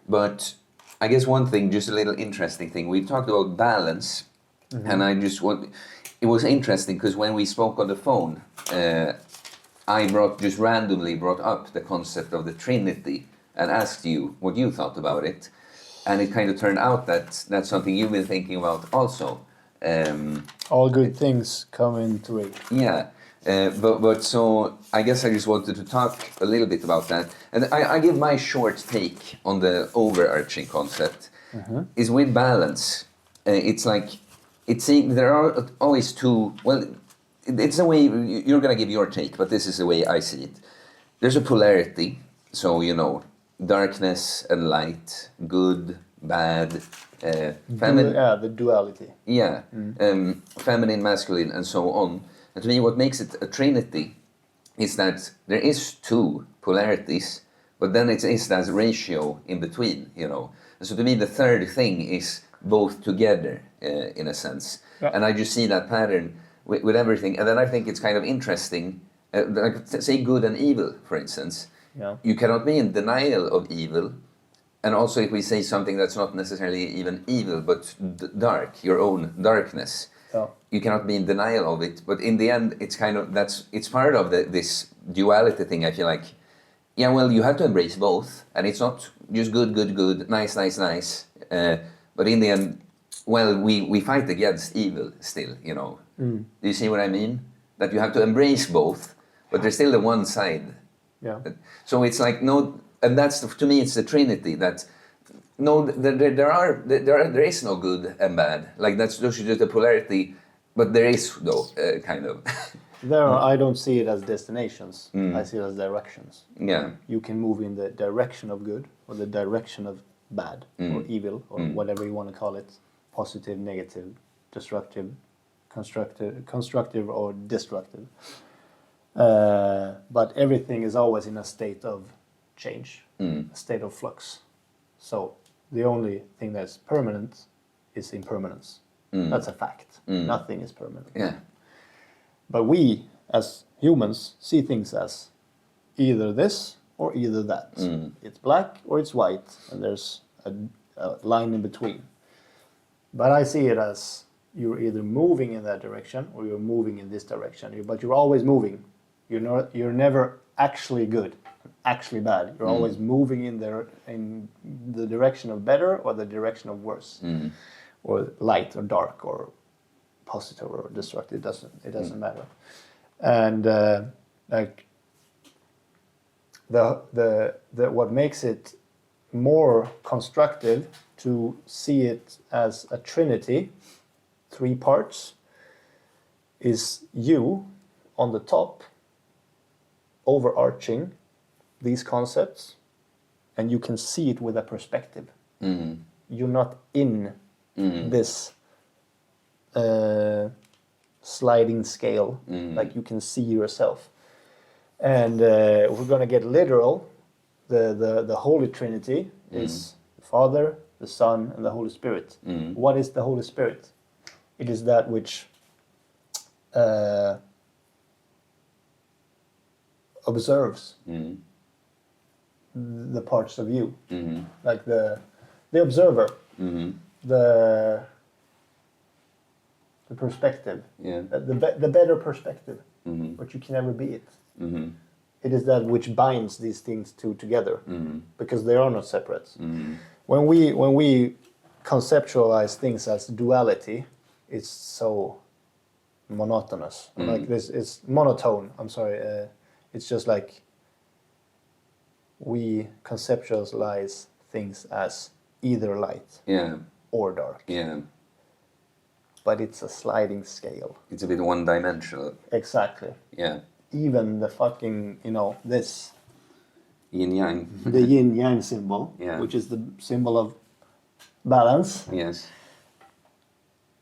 But I guess one thing, just a little interesting thing, we talked about balance, and it was interesting because when we spoke on the phone, I randomly brought up the concept of the trinity and asked you what you thought about it. And it kind of turned out that that's something you've been thinking about also. All good things come in three. Yeah, But so I guess I just wanted to talk a little bit about that, and I give my short take on the overarching concept. Is with balance. It's like there are always two. Well, it's the way you're gonna give your take, but this is the way I see it. There's a polarity, so darkness and light, good, bad, feminine. The duality. Yeah, feminine, masculine, and so on. And to me, what makes it a trinity is that there is two polarities, but then it is that ratio in between, And so to me, the third thing is both together, in a sense. Yeah. And I just see that pattern with everything. And then I think it's kind of interesting, like say good and evil, for instance. Yeah. You cannot be in denial of evil. And also if we say something that's not necessarily even evil, but dark, your own darkness. Yeah. You cannot be in denial of it, but in the end, it's kind of it's part of this duality thing. I feel like, yeah, well, you have to embrace both, and it's not just good, nice. But in the end, well, we fight against evil still. Do you see what I mean? That you have to embrace both, but there's still the one side. Yeah. So it's like and that's to me, it's the trinity that. No, there is no good and bad. Like that's just a polarity, but there is though, kind of. I don't see it as destinations. I see it as directions. Yeah. You can move in the direction of good or the direction of bad or evil or whatever you want to call it, positive, negative, destructive, constructive or destructive. But everything is always in a state of change, a state of flux. So the only thing that's permanent is impermanence. That's a fact. Nothing is permanent. Yeah. But we, as humans, see things as either this or either that. It's black or it's white, and there's a line in between. But I see it as you're either moving in that direction or you're moving in this direction. But you're always moving. You're never actually good, actually bad. You're always moving in the direction of better or the direction of worse, or light or dark or positive or destructive. It doesn't matter. And like the what makes it more constructive to see it as a trinity, 3 parts, is you on the top, overarching these concepts, and you can see it with a perspective. You're not in this sliding scale, like you can see yourself. And if we're going to get literal, the Holy Trinity is the Father, the Son, and the Holy Spirit. What is the Holy Spirit? It is that which observes the parts of you, like the observer, the perspective, the better perspective, but you can never be it. It is that which binds these things together, because they are not separate. When we conceptualize things as duality, it's so monotonous. Like this, it's monotone. I'm sorry. It's just like we conceptualize things as either light or dark. Yeah. But it's a sliding scale. It's a bit one-dimensional. Exactly. Yeah. Even the fucking, this. Yin-yang. The yin-yang symbol, which is the symbol of balance. Yes.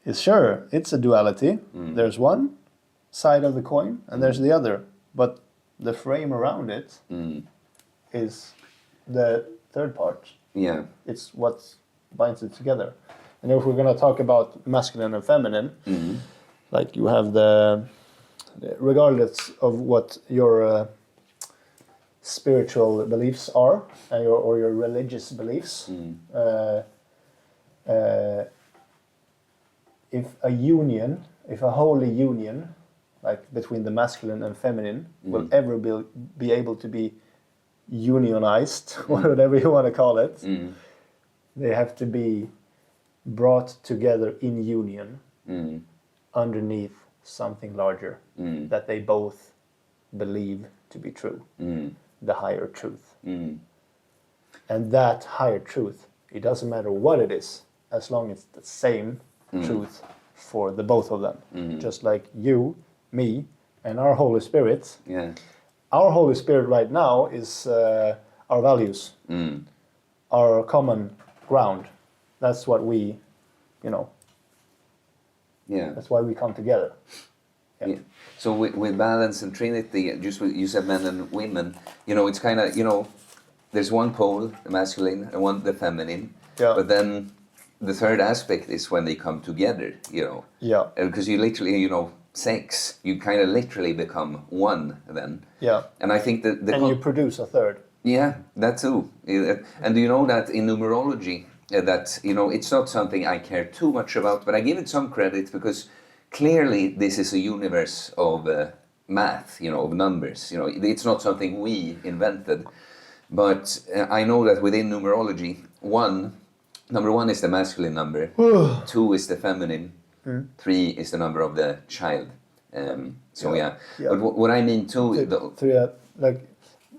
It's a duality. There's one side of the coin and there's the other. But the frame around it is the third part. Yeah. It's what binds it together. And if we're going to talk about masculine and feminine, like you have regardless of what your spiritual beliefs are or your religious beliefs, if a holy union, like between the masculine and feminine, will ever be able to be unionized, or whatever you want to call it, they have to be brought together in union underneath something larger that they both believe to be true, the higher truth. And that higher truth, it doesn't matter what it is, as long as it's the same truth for the both of them. Just like you, me, and our Holy Spirit. Yeah. Our Holy Spirit right now is our values, our common ground. That's what we, that's why we come together. Yeah. So with balance and trinity, just you said men and women, it's kind of, there's one pole, the masculine, and one the feminine. Yeah. But then the third aspect is when they come together, Yeah. Because you literally, sex, you kind of literally become one then. Yeah. And I think that you produce a third. Yeah, that too. And do you know that in numerology, that, it's not something I care too much about, but I give it some credit because clearly this is a universe of math, of numbers. It's not something we invented. But I know that within numerology, number one is the masculine number, 2 is the feminine, 3 is the number of the child. Yeah. But what I mean too...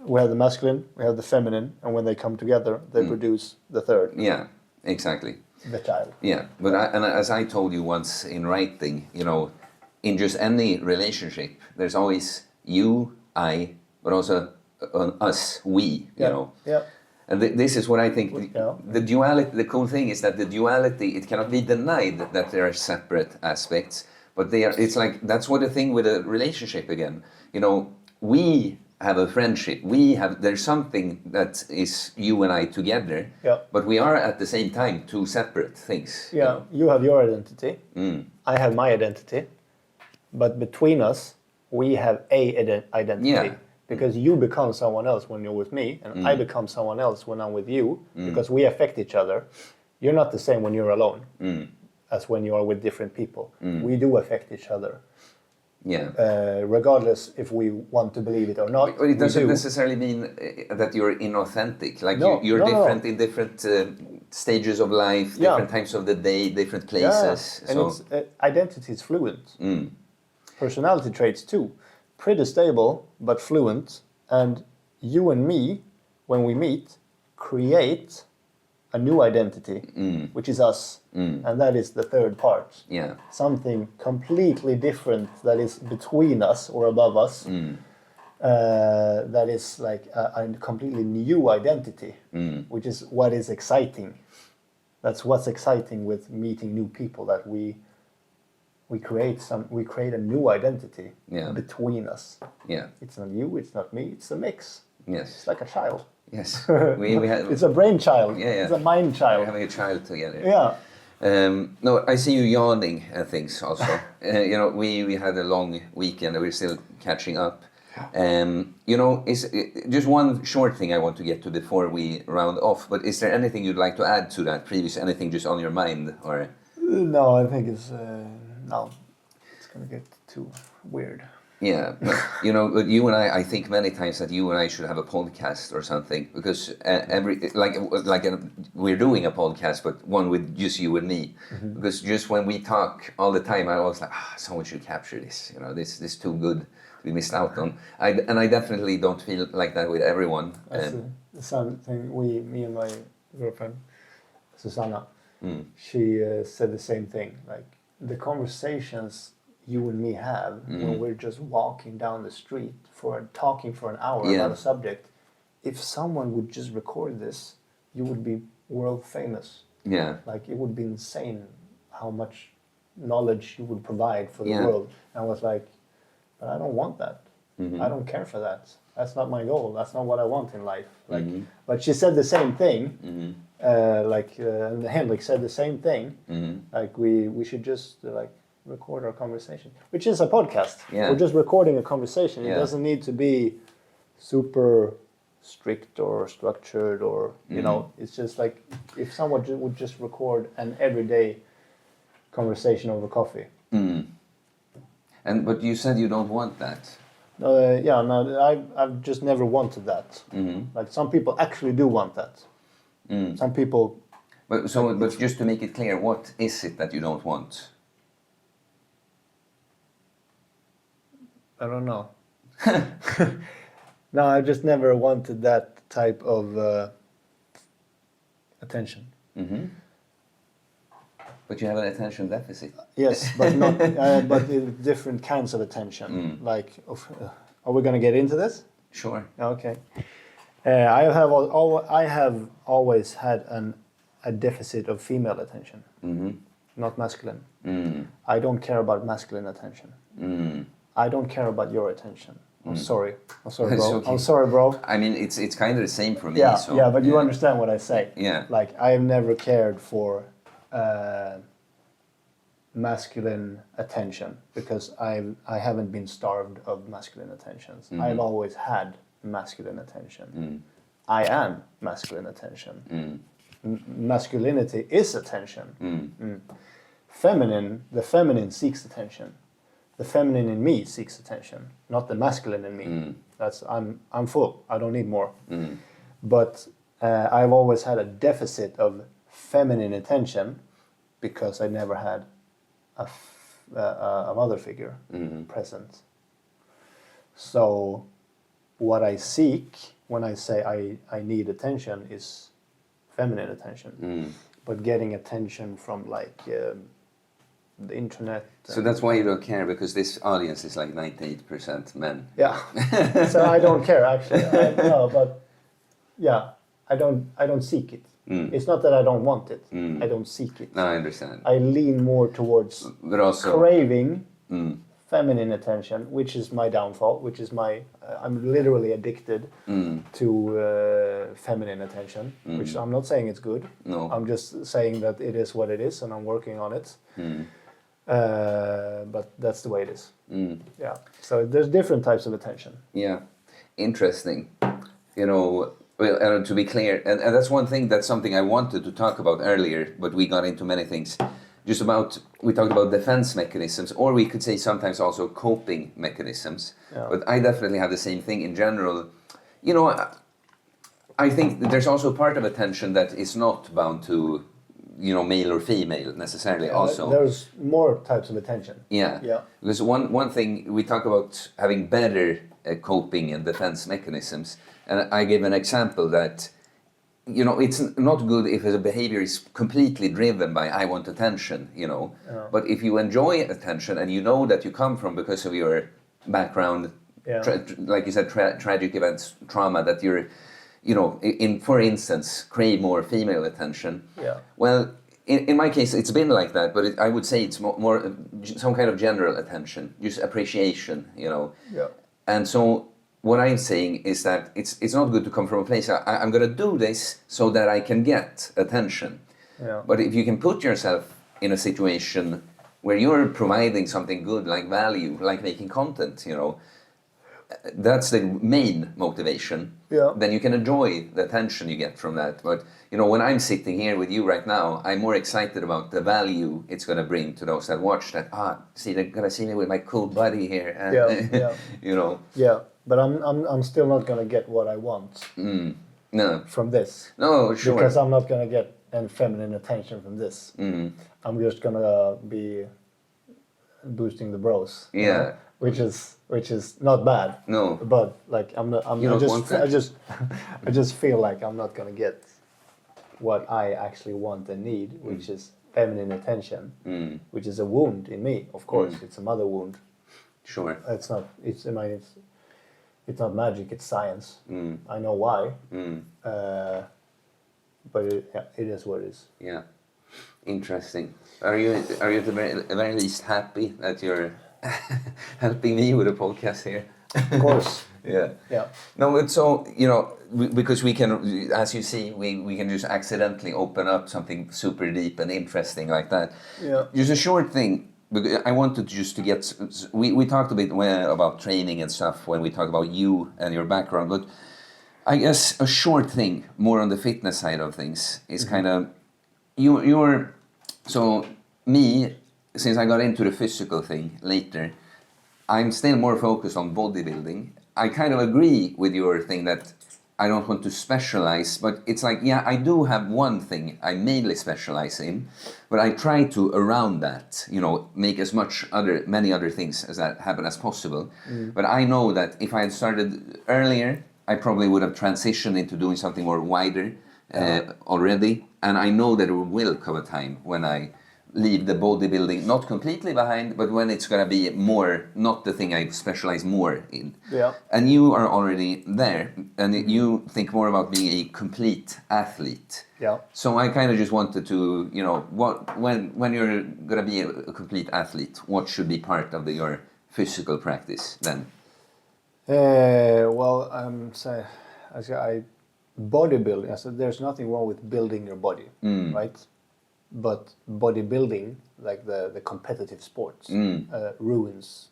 we have the masculine, we have the feminine, and when they come together, they produce the third. Yeah, exactly. The child. Yeah, but and as I told you once in writing, in just any relationship, there's always you, I, but also us, we, Yeah. And this is what I think, the duality, the cool thing is that the duality, it cannot be denied that there are separate aspects, but it's like, that's what the thing with a relationship again, we have a friendship, there's something that is you and I together, but we are at the same time two separate things. Yeah, you have your identity, I have my identity, but between us, we have a identity. Yeah. Because you become someone else when you're with me, and I become someone else when I'm with you, because we affect each other. You're not the same when you're alone as when you are with different people. We do affect each other. Yeah. Regardless if we want to believe it or not. But it doesn't necessarily mean that you're inauthentic. Like you're different in different stages of life, different times of the day, different places. Yeah. And identity is fluent. Personality traits too. Pretty stable, but fluent. And you and me, when we meet, create a new identity, which is us. And that is the third part. Yeah. Something completely different that is between us or above us. That is like a completely new identity, which is what is exciting. That's what's exciting with meeting new people, that we create a new identity between us. Yeah. It's not you, it's not me, it's a mix. Yes. It's like a child. Yes. We have, it's a brain child. Yeah. It's a mind child. We're having a child together. Yeah. No, I see you yawning at things also. We had a long weekend and we're still catching up. Is just one short thing I want to get to before we round off, but is there anything you'd like to add to that previous, anything just on your mind? Or No, I think it's going to get too weird. Yeah, but, but you and I think many times that you and I should have a podcast or something, because we're doing a podcast, but one with just you and me. Because just when we talk all the time, I always like, someone should capture this. This is too good to be missed out on. I definitely don't feel like that with everyone. That's the same thing. Me and my girlfriend, Susanna, she said the same thing. Like the conversations you and me have when we're just walking down the street talking for an hour about a subject, if someone would just record this, you would be world famous. Yeah. Like it would be insane how much knowledge you would provide for the world. And I was like, but I don't want that. I don't care for that. That's not my goal. That's not what I want in life. Like, but she said the same thing. And Henrik said the same thing. Like we should just record our conversation, which is a podcast. Yeah. We're just recording a conversation. It doesn't need to be super strict or structured or, it's just like if someone would just record an everyday conversation over coffee. But you said you don't want that. I've just never wanted that. Like some people actually do want that. Some people... But just to make it clear, what is it that you don't want? I don't know. No, I just never wanted that type of attention. Mm-hmm. But you have an attention deficit. Yes, but not. But different kinds of attention. Like, are we going to get into this? Sure. Okay. I have always had a deficit of female attention, not masculine. I don't care about masculine attention. I don't care about your attention. I'm sorry. I'm sorry, bro. Okay. I'm sorry, bro. I mean, it's kind of the same for me. Yeah, so, yeah, but you understand what I say. Yeah. Like, I've never cared for masculine attention because I haven't been starved of masculine attentions. I've always had masculine attention. I am masculine attention. Masculinity is attention. The feminine seeks attention. The feminine in me seeks attention, not the masculine in me. I'm full. I don't need more. But I've always had a deficit of feminine attention because I never had a mother figure present. So what I seek when I say I need attention is feminine attention. But getting attention from like the internet. So that's why you don't care, because this audience is like 98% men. Yeah. So I don't care actually. No, but yeah, I don't seek it. It's not that I don't want it. I don't seek it. No, I understand. I lean more towards But also craving feminine attention, which is my downfall, which is I'm literally addicted to feminine attention, which I'm not saying it's good. No. I'm just saying that it is what it is and I'm working on it. But that's the way it is. Yeah. So there's different types of attention. Yeah, interesting. You know, well, to be clear, and that's one thing, that's something I wanted to talk about earlier, but we got into many things. We talked about defense mechanisms, or we could say sometimes also coping mechanisms. Yeah. But I definitely have the same thing in general. You know, I think there's also part of attention that is not bound to, you know, male or female necessarily also. There's more types of attention. Yeah. Yeah. Because one thing, we talk about having better coping and defense mechanisms. And I gave an example that, you know, it's not good if a behavior is completely driven by I want attention, you know. Yeah. But if you enjoy attention and you know that you come from because of your background, like you said, tragic events, trauma, that you're, you know, for instance, crave more female attention. Yeah. Well, in my case, it's been like that, but I would say it's more some kind of general attention, just appreciation, you know. Yeah. And so what I'm saying is that it's not good to come from a place, I'm going to do this so that I can get attention. Yeah. But if you can put yourself in a situation where you're providing something good, like value, like making content, you know, that's the main motivation. Yeah. Then you can enjoy the attention you get from that. But, you know, when I'm sitting here with you right now, I'm more excited about the value it's going to bring to those that watch that, see, they're going to see me with my cool buddy here. Yeah. You know. Yeah. But I'm still not gonna get what I want No. from this. No, sure. Because I'm not gonna get any feminine attention from this. I'm just gonna be boosting the bros. Yeah. Which is not bad. No. But like I just feel like I'm not gonna get what I actually want and need, which is feminine attention, which is a wound in me. Of course, it's a mother wound. Sure. It's not magic, it's science. I know why. But it is what it is. Yeah. Interesting. Are you at the very least happy that you're helping me with a podcast here? Of course. Yeah. Yeah. No, but so, you know, because we can, as you see, we can just accidentally open up something super deep and interesting like that. Yeah. Just a short thing. Because I wanted just to get, we talked a bit about training and stuff when we talked about you and your background, but I guess a short thing, more on the fitness side of things, is kind of, so me, since I got into the physical thing later, I'm still more focused on bodybuilding. I kind of agree with your thing that I don't want to specialize, but it's like, yeah, I do have one thing I mainly specialize in, but I try to, around that, make as many other things as that happen as possible. But I know that if I had started earlier, I probably would have transitioned into doing something more wider already. And I know that there will come a time when I leave the bodybuilding not completely behind, but when it's going to be more, not the thing I specialize more in. Yeah. And you are already there, and you think more about being a complete athlete. Yeah. So I kind of just wanted to, when you're going to be a complete athlete, what should be part of your physical practice then? Well, bodybuilding. I said there's nothing wrong with building your body, right? But bodybuilding, like the competitive sports, ruins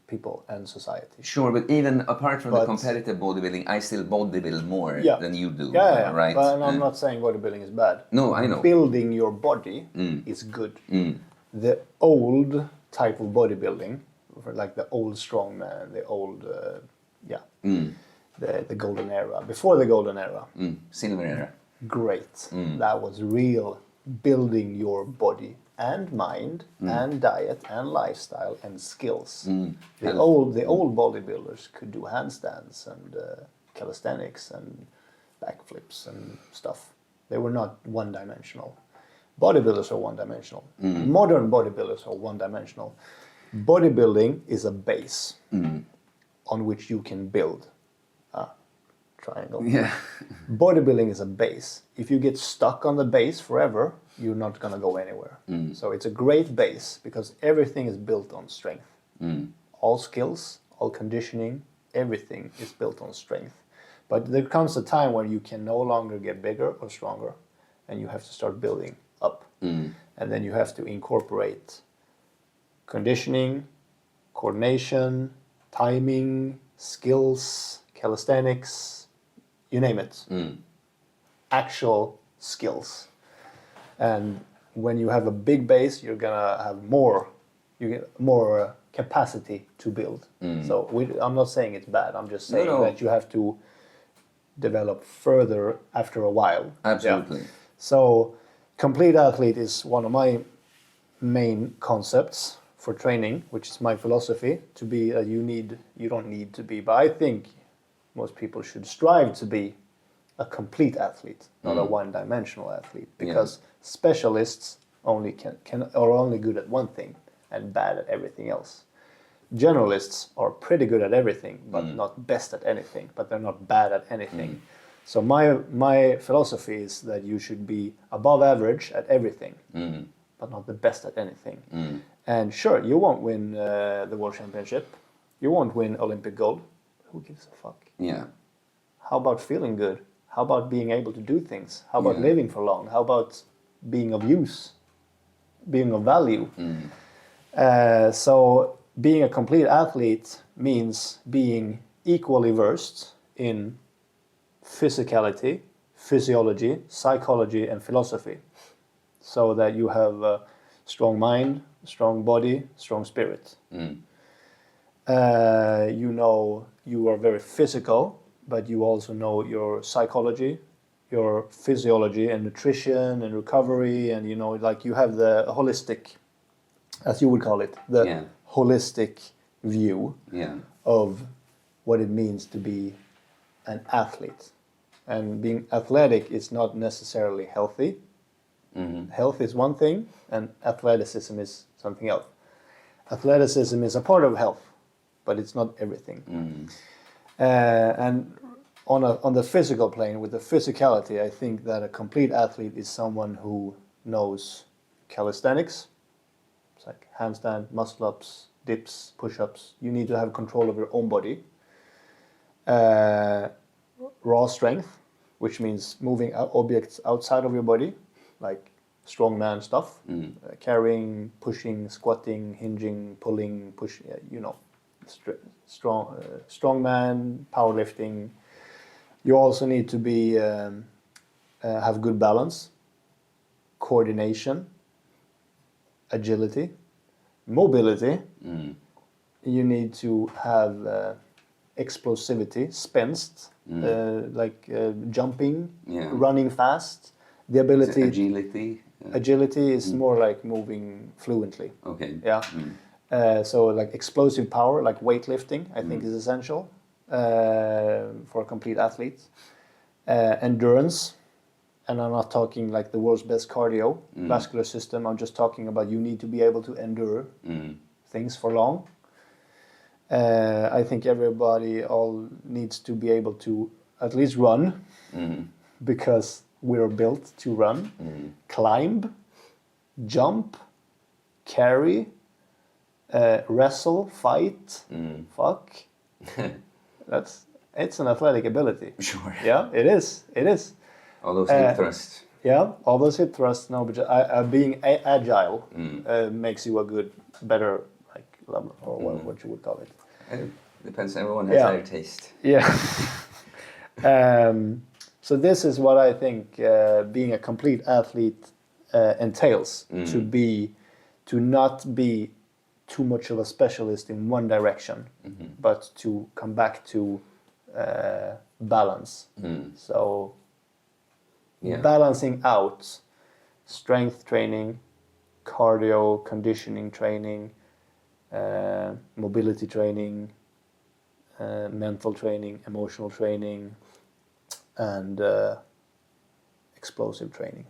people and society. Sure, but even apart from the competitive bodybuilding, I still bodybuild more than you do, right? But I'm not saying bodybuilding is bad. No, I know. Building your body is good. The old type of bodybuilding, like the old strongman, the old, the golden era, before the golden era. Silver era. Great. That was real building your body and mind and diet and lifestyle and skills. The old bodybuilders could do handstands and calisthenics and backflips and stuff. They were not one-dimensional. Bodybuilders are one-dimensional. Modern bodybuilders are one-dimensional. Bodybuilding is a base on which you can build. Triangle. Yeah. Bodybuilding is a base. If you get stuck on the base forever, you're not going to go anywhere. So it's a great base because everything is built on strength. All skills, all conditioning, everything is built on strength. But there comes a time where you can no longer get bigger or stronger, and you have to start building up. And then you have to incorporate conditioning, coordination, timing, skills, calisthenics, you name it. Actual skills. And when you have a big base, you're gonna have more capacity to build. So I'm not saying it's bad. I'm just saying that you have to develop further after a while. Absolutely. Yeah. So complete athlete is one of my main concepts for training, which is my philosophy. To be you don't need to be, but I think most people should strive to be a complete athlete, not a one-dimensional athlete, because specialists are only good at one thing and bad at everything else. Generalists are pretty good at everything, but not best at anything, but they're not bad at anything. So my philosophy is that you should be above average at everything, but not the best at anything. And sure, you won't win the World Championship, you won't win Olympic gold. Who gives a fuck? Yeah. How about feeling good? How about being able to do things? How about living for long? How about being of use? Being of value? So being a complete athlete means being equally versed in physicality, physiology, psychology, and philosophy. So that you have a strong mind, strong body, strong spirit. You are very physical, but you also know your psychology, your physiology and nutrition and recovery, and you have the holistic, as you would call it, the holistic view of what it means to be an athlete. And being athletic is not necessarily healthy. Health is one thing, and athleticism is something else. Athleticism is a part of health, but it's not everything. And on the physical plane, with the physicality, I think that a complete athlete is someone who knows calisthenics. It's like handstand, muscle-ups, dips, push-ups. You need to have control of your own body. Raw strength, which means moving objects outside of your body, like strongman stuff, carrying, pushing, squatting, hinging, pulling, pushing, strongman, powerlifting. You also need to be have good balance, coordination, agility, mobility. You need to have explosivity, spänst, jumping, Yeah. running fast. The Is it ability, agility. agility is more like moving fluently. Okay. Yeah. So like explosive power, like weightlifting, I think is essential for a complete athlete. Endurance, and I'm not talking like the world's best cardiovascular system. I'm just talking about you need to be able to endure things for long. I think everybody all needs to be able to at least run, because we're built to run, climb, jump, carry, wrestle, fight, fuck. It's an athletic ability. Sure. Yeah, it is. It is. All those hip thrusts. Yeah, all those hip thrusts. No, but being agile makes you a better like lover, or what you would call it. It depends. Everyone has their taste. Yeah. So this is what I think being a complete athlete entails: to not be too much of a specialist in one direction, but to come back to balance. So balancing out strength training, cardio, conditioning training, mobility training, mental training, emotional training, and explosive training,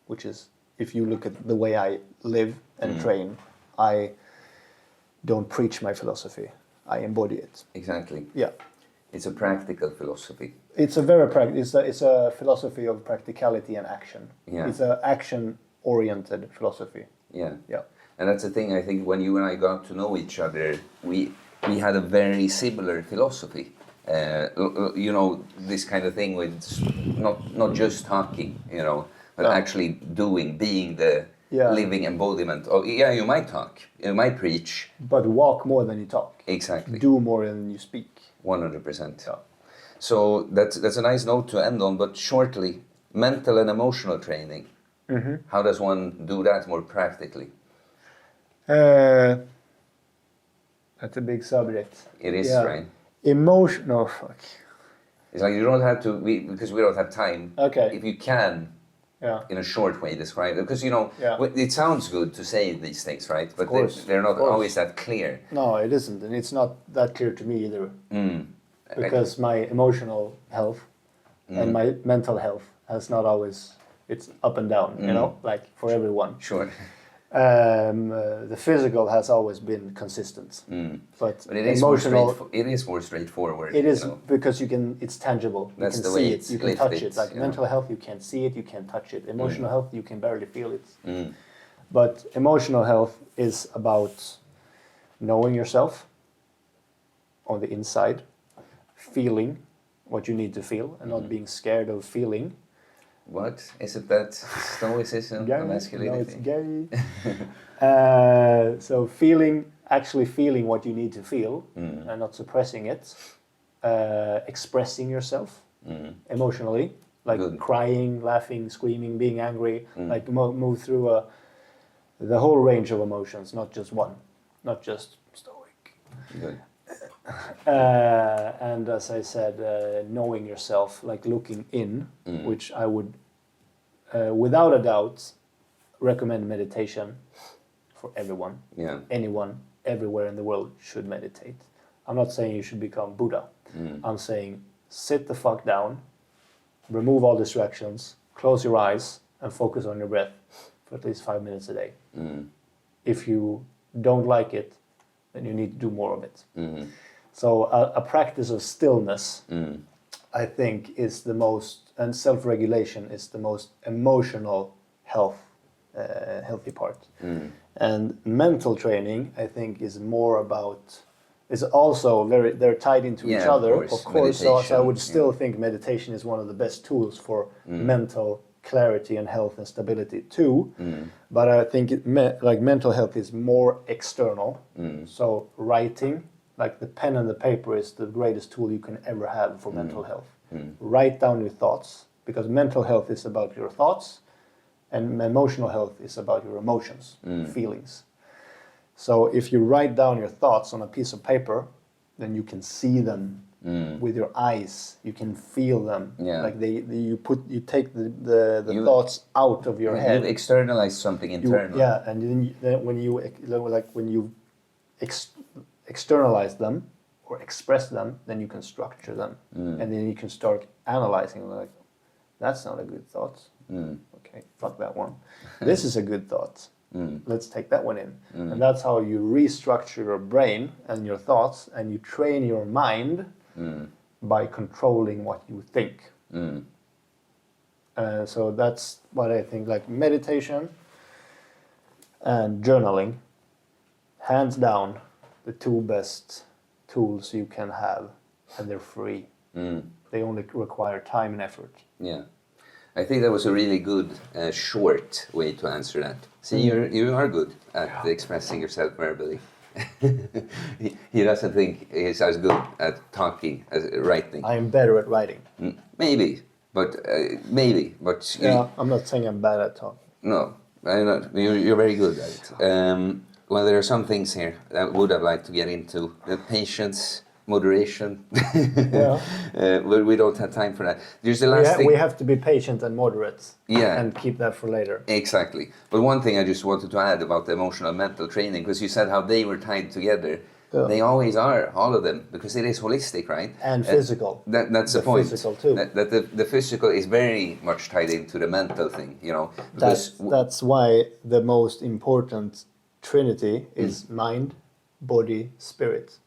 which is, if you look at the way I live and train, I don't preach my philosophy. I embody it. Exactly. Yeah. It's a practical philosophy. It's a very it's a philosophy of practicality and action. Yeah. It's an action-oriented philosophy. Yeah. Yeah. And that's the thing, I think when you and I got to know each other, we had a very similar philosophy. This kind of thing with not just talking, but actually doing, being the living embodiment. You might talk, you might preach. But walk more than you talk. Exactly. Do more than you speak. 100%. Yeah. So that's a nice note to end on, but shortly, mental and emotional training. How does one do that more practically? That's a big subject. It is, right? Emotional, fuck. It's like you don't have to, because we don't have time. Okay. If you can, in a short way, describe it. Because, it sounds good to say these things, right? But they're not always that clear. No, it isn't. And it's not that clear to me either. Because my emotional health and my mental health has not always, it's up and down, like for everyone. Sure. The physical has always been consistent, but it is emotional. It is more straightforward. It is because it's tangible. That's you the can way see it's it. You can touch lifted, it. Like mental health, you can't see it. You can't touch it. Emotional health, you can barely feel it. But emotional health is about knowing yourself on the inside, feeling what you need to feel, and not being scared of feeling. What? Is it that stoicism or masculinity? No, it's gay. So actually feeling what you need to feel and not suppressing it. Expressing yourself emotionally, like crying, laughing, screaming, being angry, like move through the whole range of emotions, not just one, not just stoic. Good. And as I said, knowing yourself, like looking in, which I would, without a doubt, recommend meditation for everyone. Yeah. Anyone, everywhere in the world should meditate. I'm not saying you should become Buddha. I'm saying sit the fuck down, remove all distractions, close your eyes, and focus on your breath for at least 5 minutes a day. If you don't like it, then you need to do more of it. So a practice of stillness, I think, is the most, and self-regulation is the most emotional healthy part. And mental training, I think, is more about, is also they're tied into each other, of course. So I would still think meditation is one of the best tools for mental clarity and health and stability too. But I think mental health is more external. So writing, like the pen and the paper, is the greatest tool you can ever have for mental health. Write down your thoughts, because mental health is about your thoughts and emotional health is about your emotions, feelings. So if you write down your thoughts on a piece of paper, then you can see them with your eyes. You can feel them. Yeah. Like you take the thoughts out of your head. You externalize something internal. And then when you externalize them or express them, then you can structure them, and then you can start analyzing. Like, that's not a good thought. Okay, fuck that one. This is a good thought. Let's take that one in. And that's how you restructure your brain and your thoughts, and you train your mind by controlling what you think. So that's what I think, like meditation and journaling, hands down, the two best tools you can have, and they're free. They only require time and effort. Yeah. I think that was a really good, short way to answer that. See, you are good at expressing yourself verbally. He doesn't think he's as good at talking as writing. I am better at writing. Maybe, but Yeah, I'm not saying I'm bad at talking. No, I'm not. You're very good at it. Well, there are some things here that I would have liked to get into. The patience, moderation. Yeah. But we don't have time for that. There's the last thing. We have to be patient and moderate. Yeah. And keep that for later. Exactly. But one thing I just wanted to add about the emotional mental training, because you said how they were tied together. Yeah. They always are, all of them, because it is holistic, right? And physical. That's the point. Physical too. That the physical is very much tied into the mental thing, you know. That's why the most important trinity is mind, body, spirit.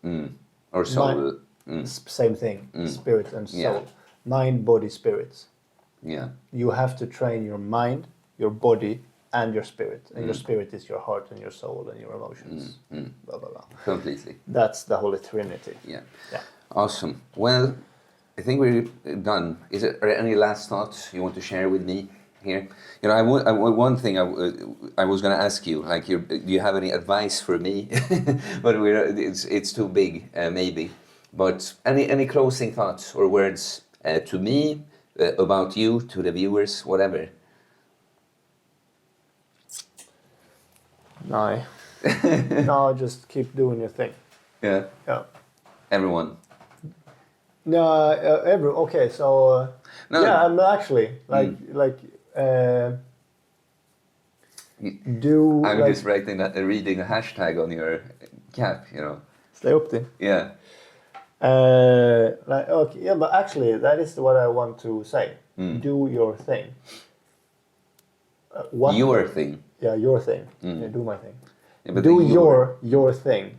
Or soul. Same thing, spirit and soul. Yeah. Mind, body, spirit. Yeah. You have to train your mind, your body, and your spirit. And your spirit is your heart and your soul and your emotions. Blah, blah, blah. Completely. That's the Holy Trinity. Yeah. Awesome. Well, I think we're done. Are there any last thoughts you want to share with me here? You know, one thing I was going to ask you, like, do you have any advice for me? But it's too big, maybe. But any closing thoughts or words to me, about you, to the viewers, whatever? No. No, just keep doing your thing. Yeah. Everyone. No, okay, so no. Yeah, I'm actually I'm just reading a hashtag on your cap, you know. Stay Opti. Yeah. Okay, yeah, but actually, that is what I want to say. Do your thing. Your thing. Yeah, your thing. Yeah, do my thing. Yeah, do your thing.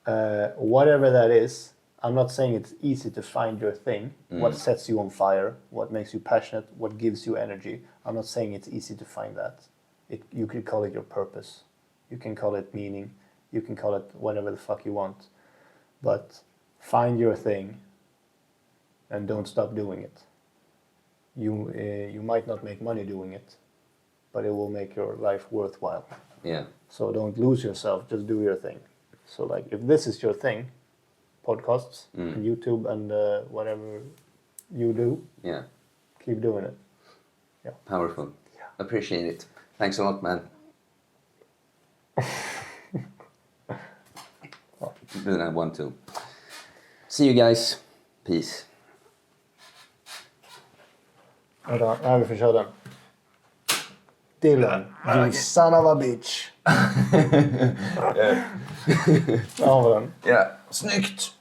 Whatever that is. I'm not saying it's easy to find your thing. What sets you on fire? What makes you passionate? What gives you energy? I'm not saying it's easy to find that. You could call it your purpose. You can call it meaning. You can call it whatever the fuck you want. But find your thing and don't stop doing it. You might not make money doing it, but it will make your life worthwhile. Yeah. So don't lose yourself, just do your thing. So like if this is your thing, podcasts, and YouTube and whatever you do, keep doing it. Yeah. Powerful. Yeah. Appreciate it. Thanks a lot, man. Then I want to. See you guys. Peace. Vänta, nej vi får köra den. Dylan, you son of a bitch. Ja, den. Ja, snyggt!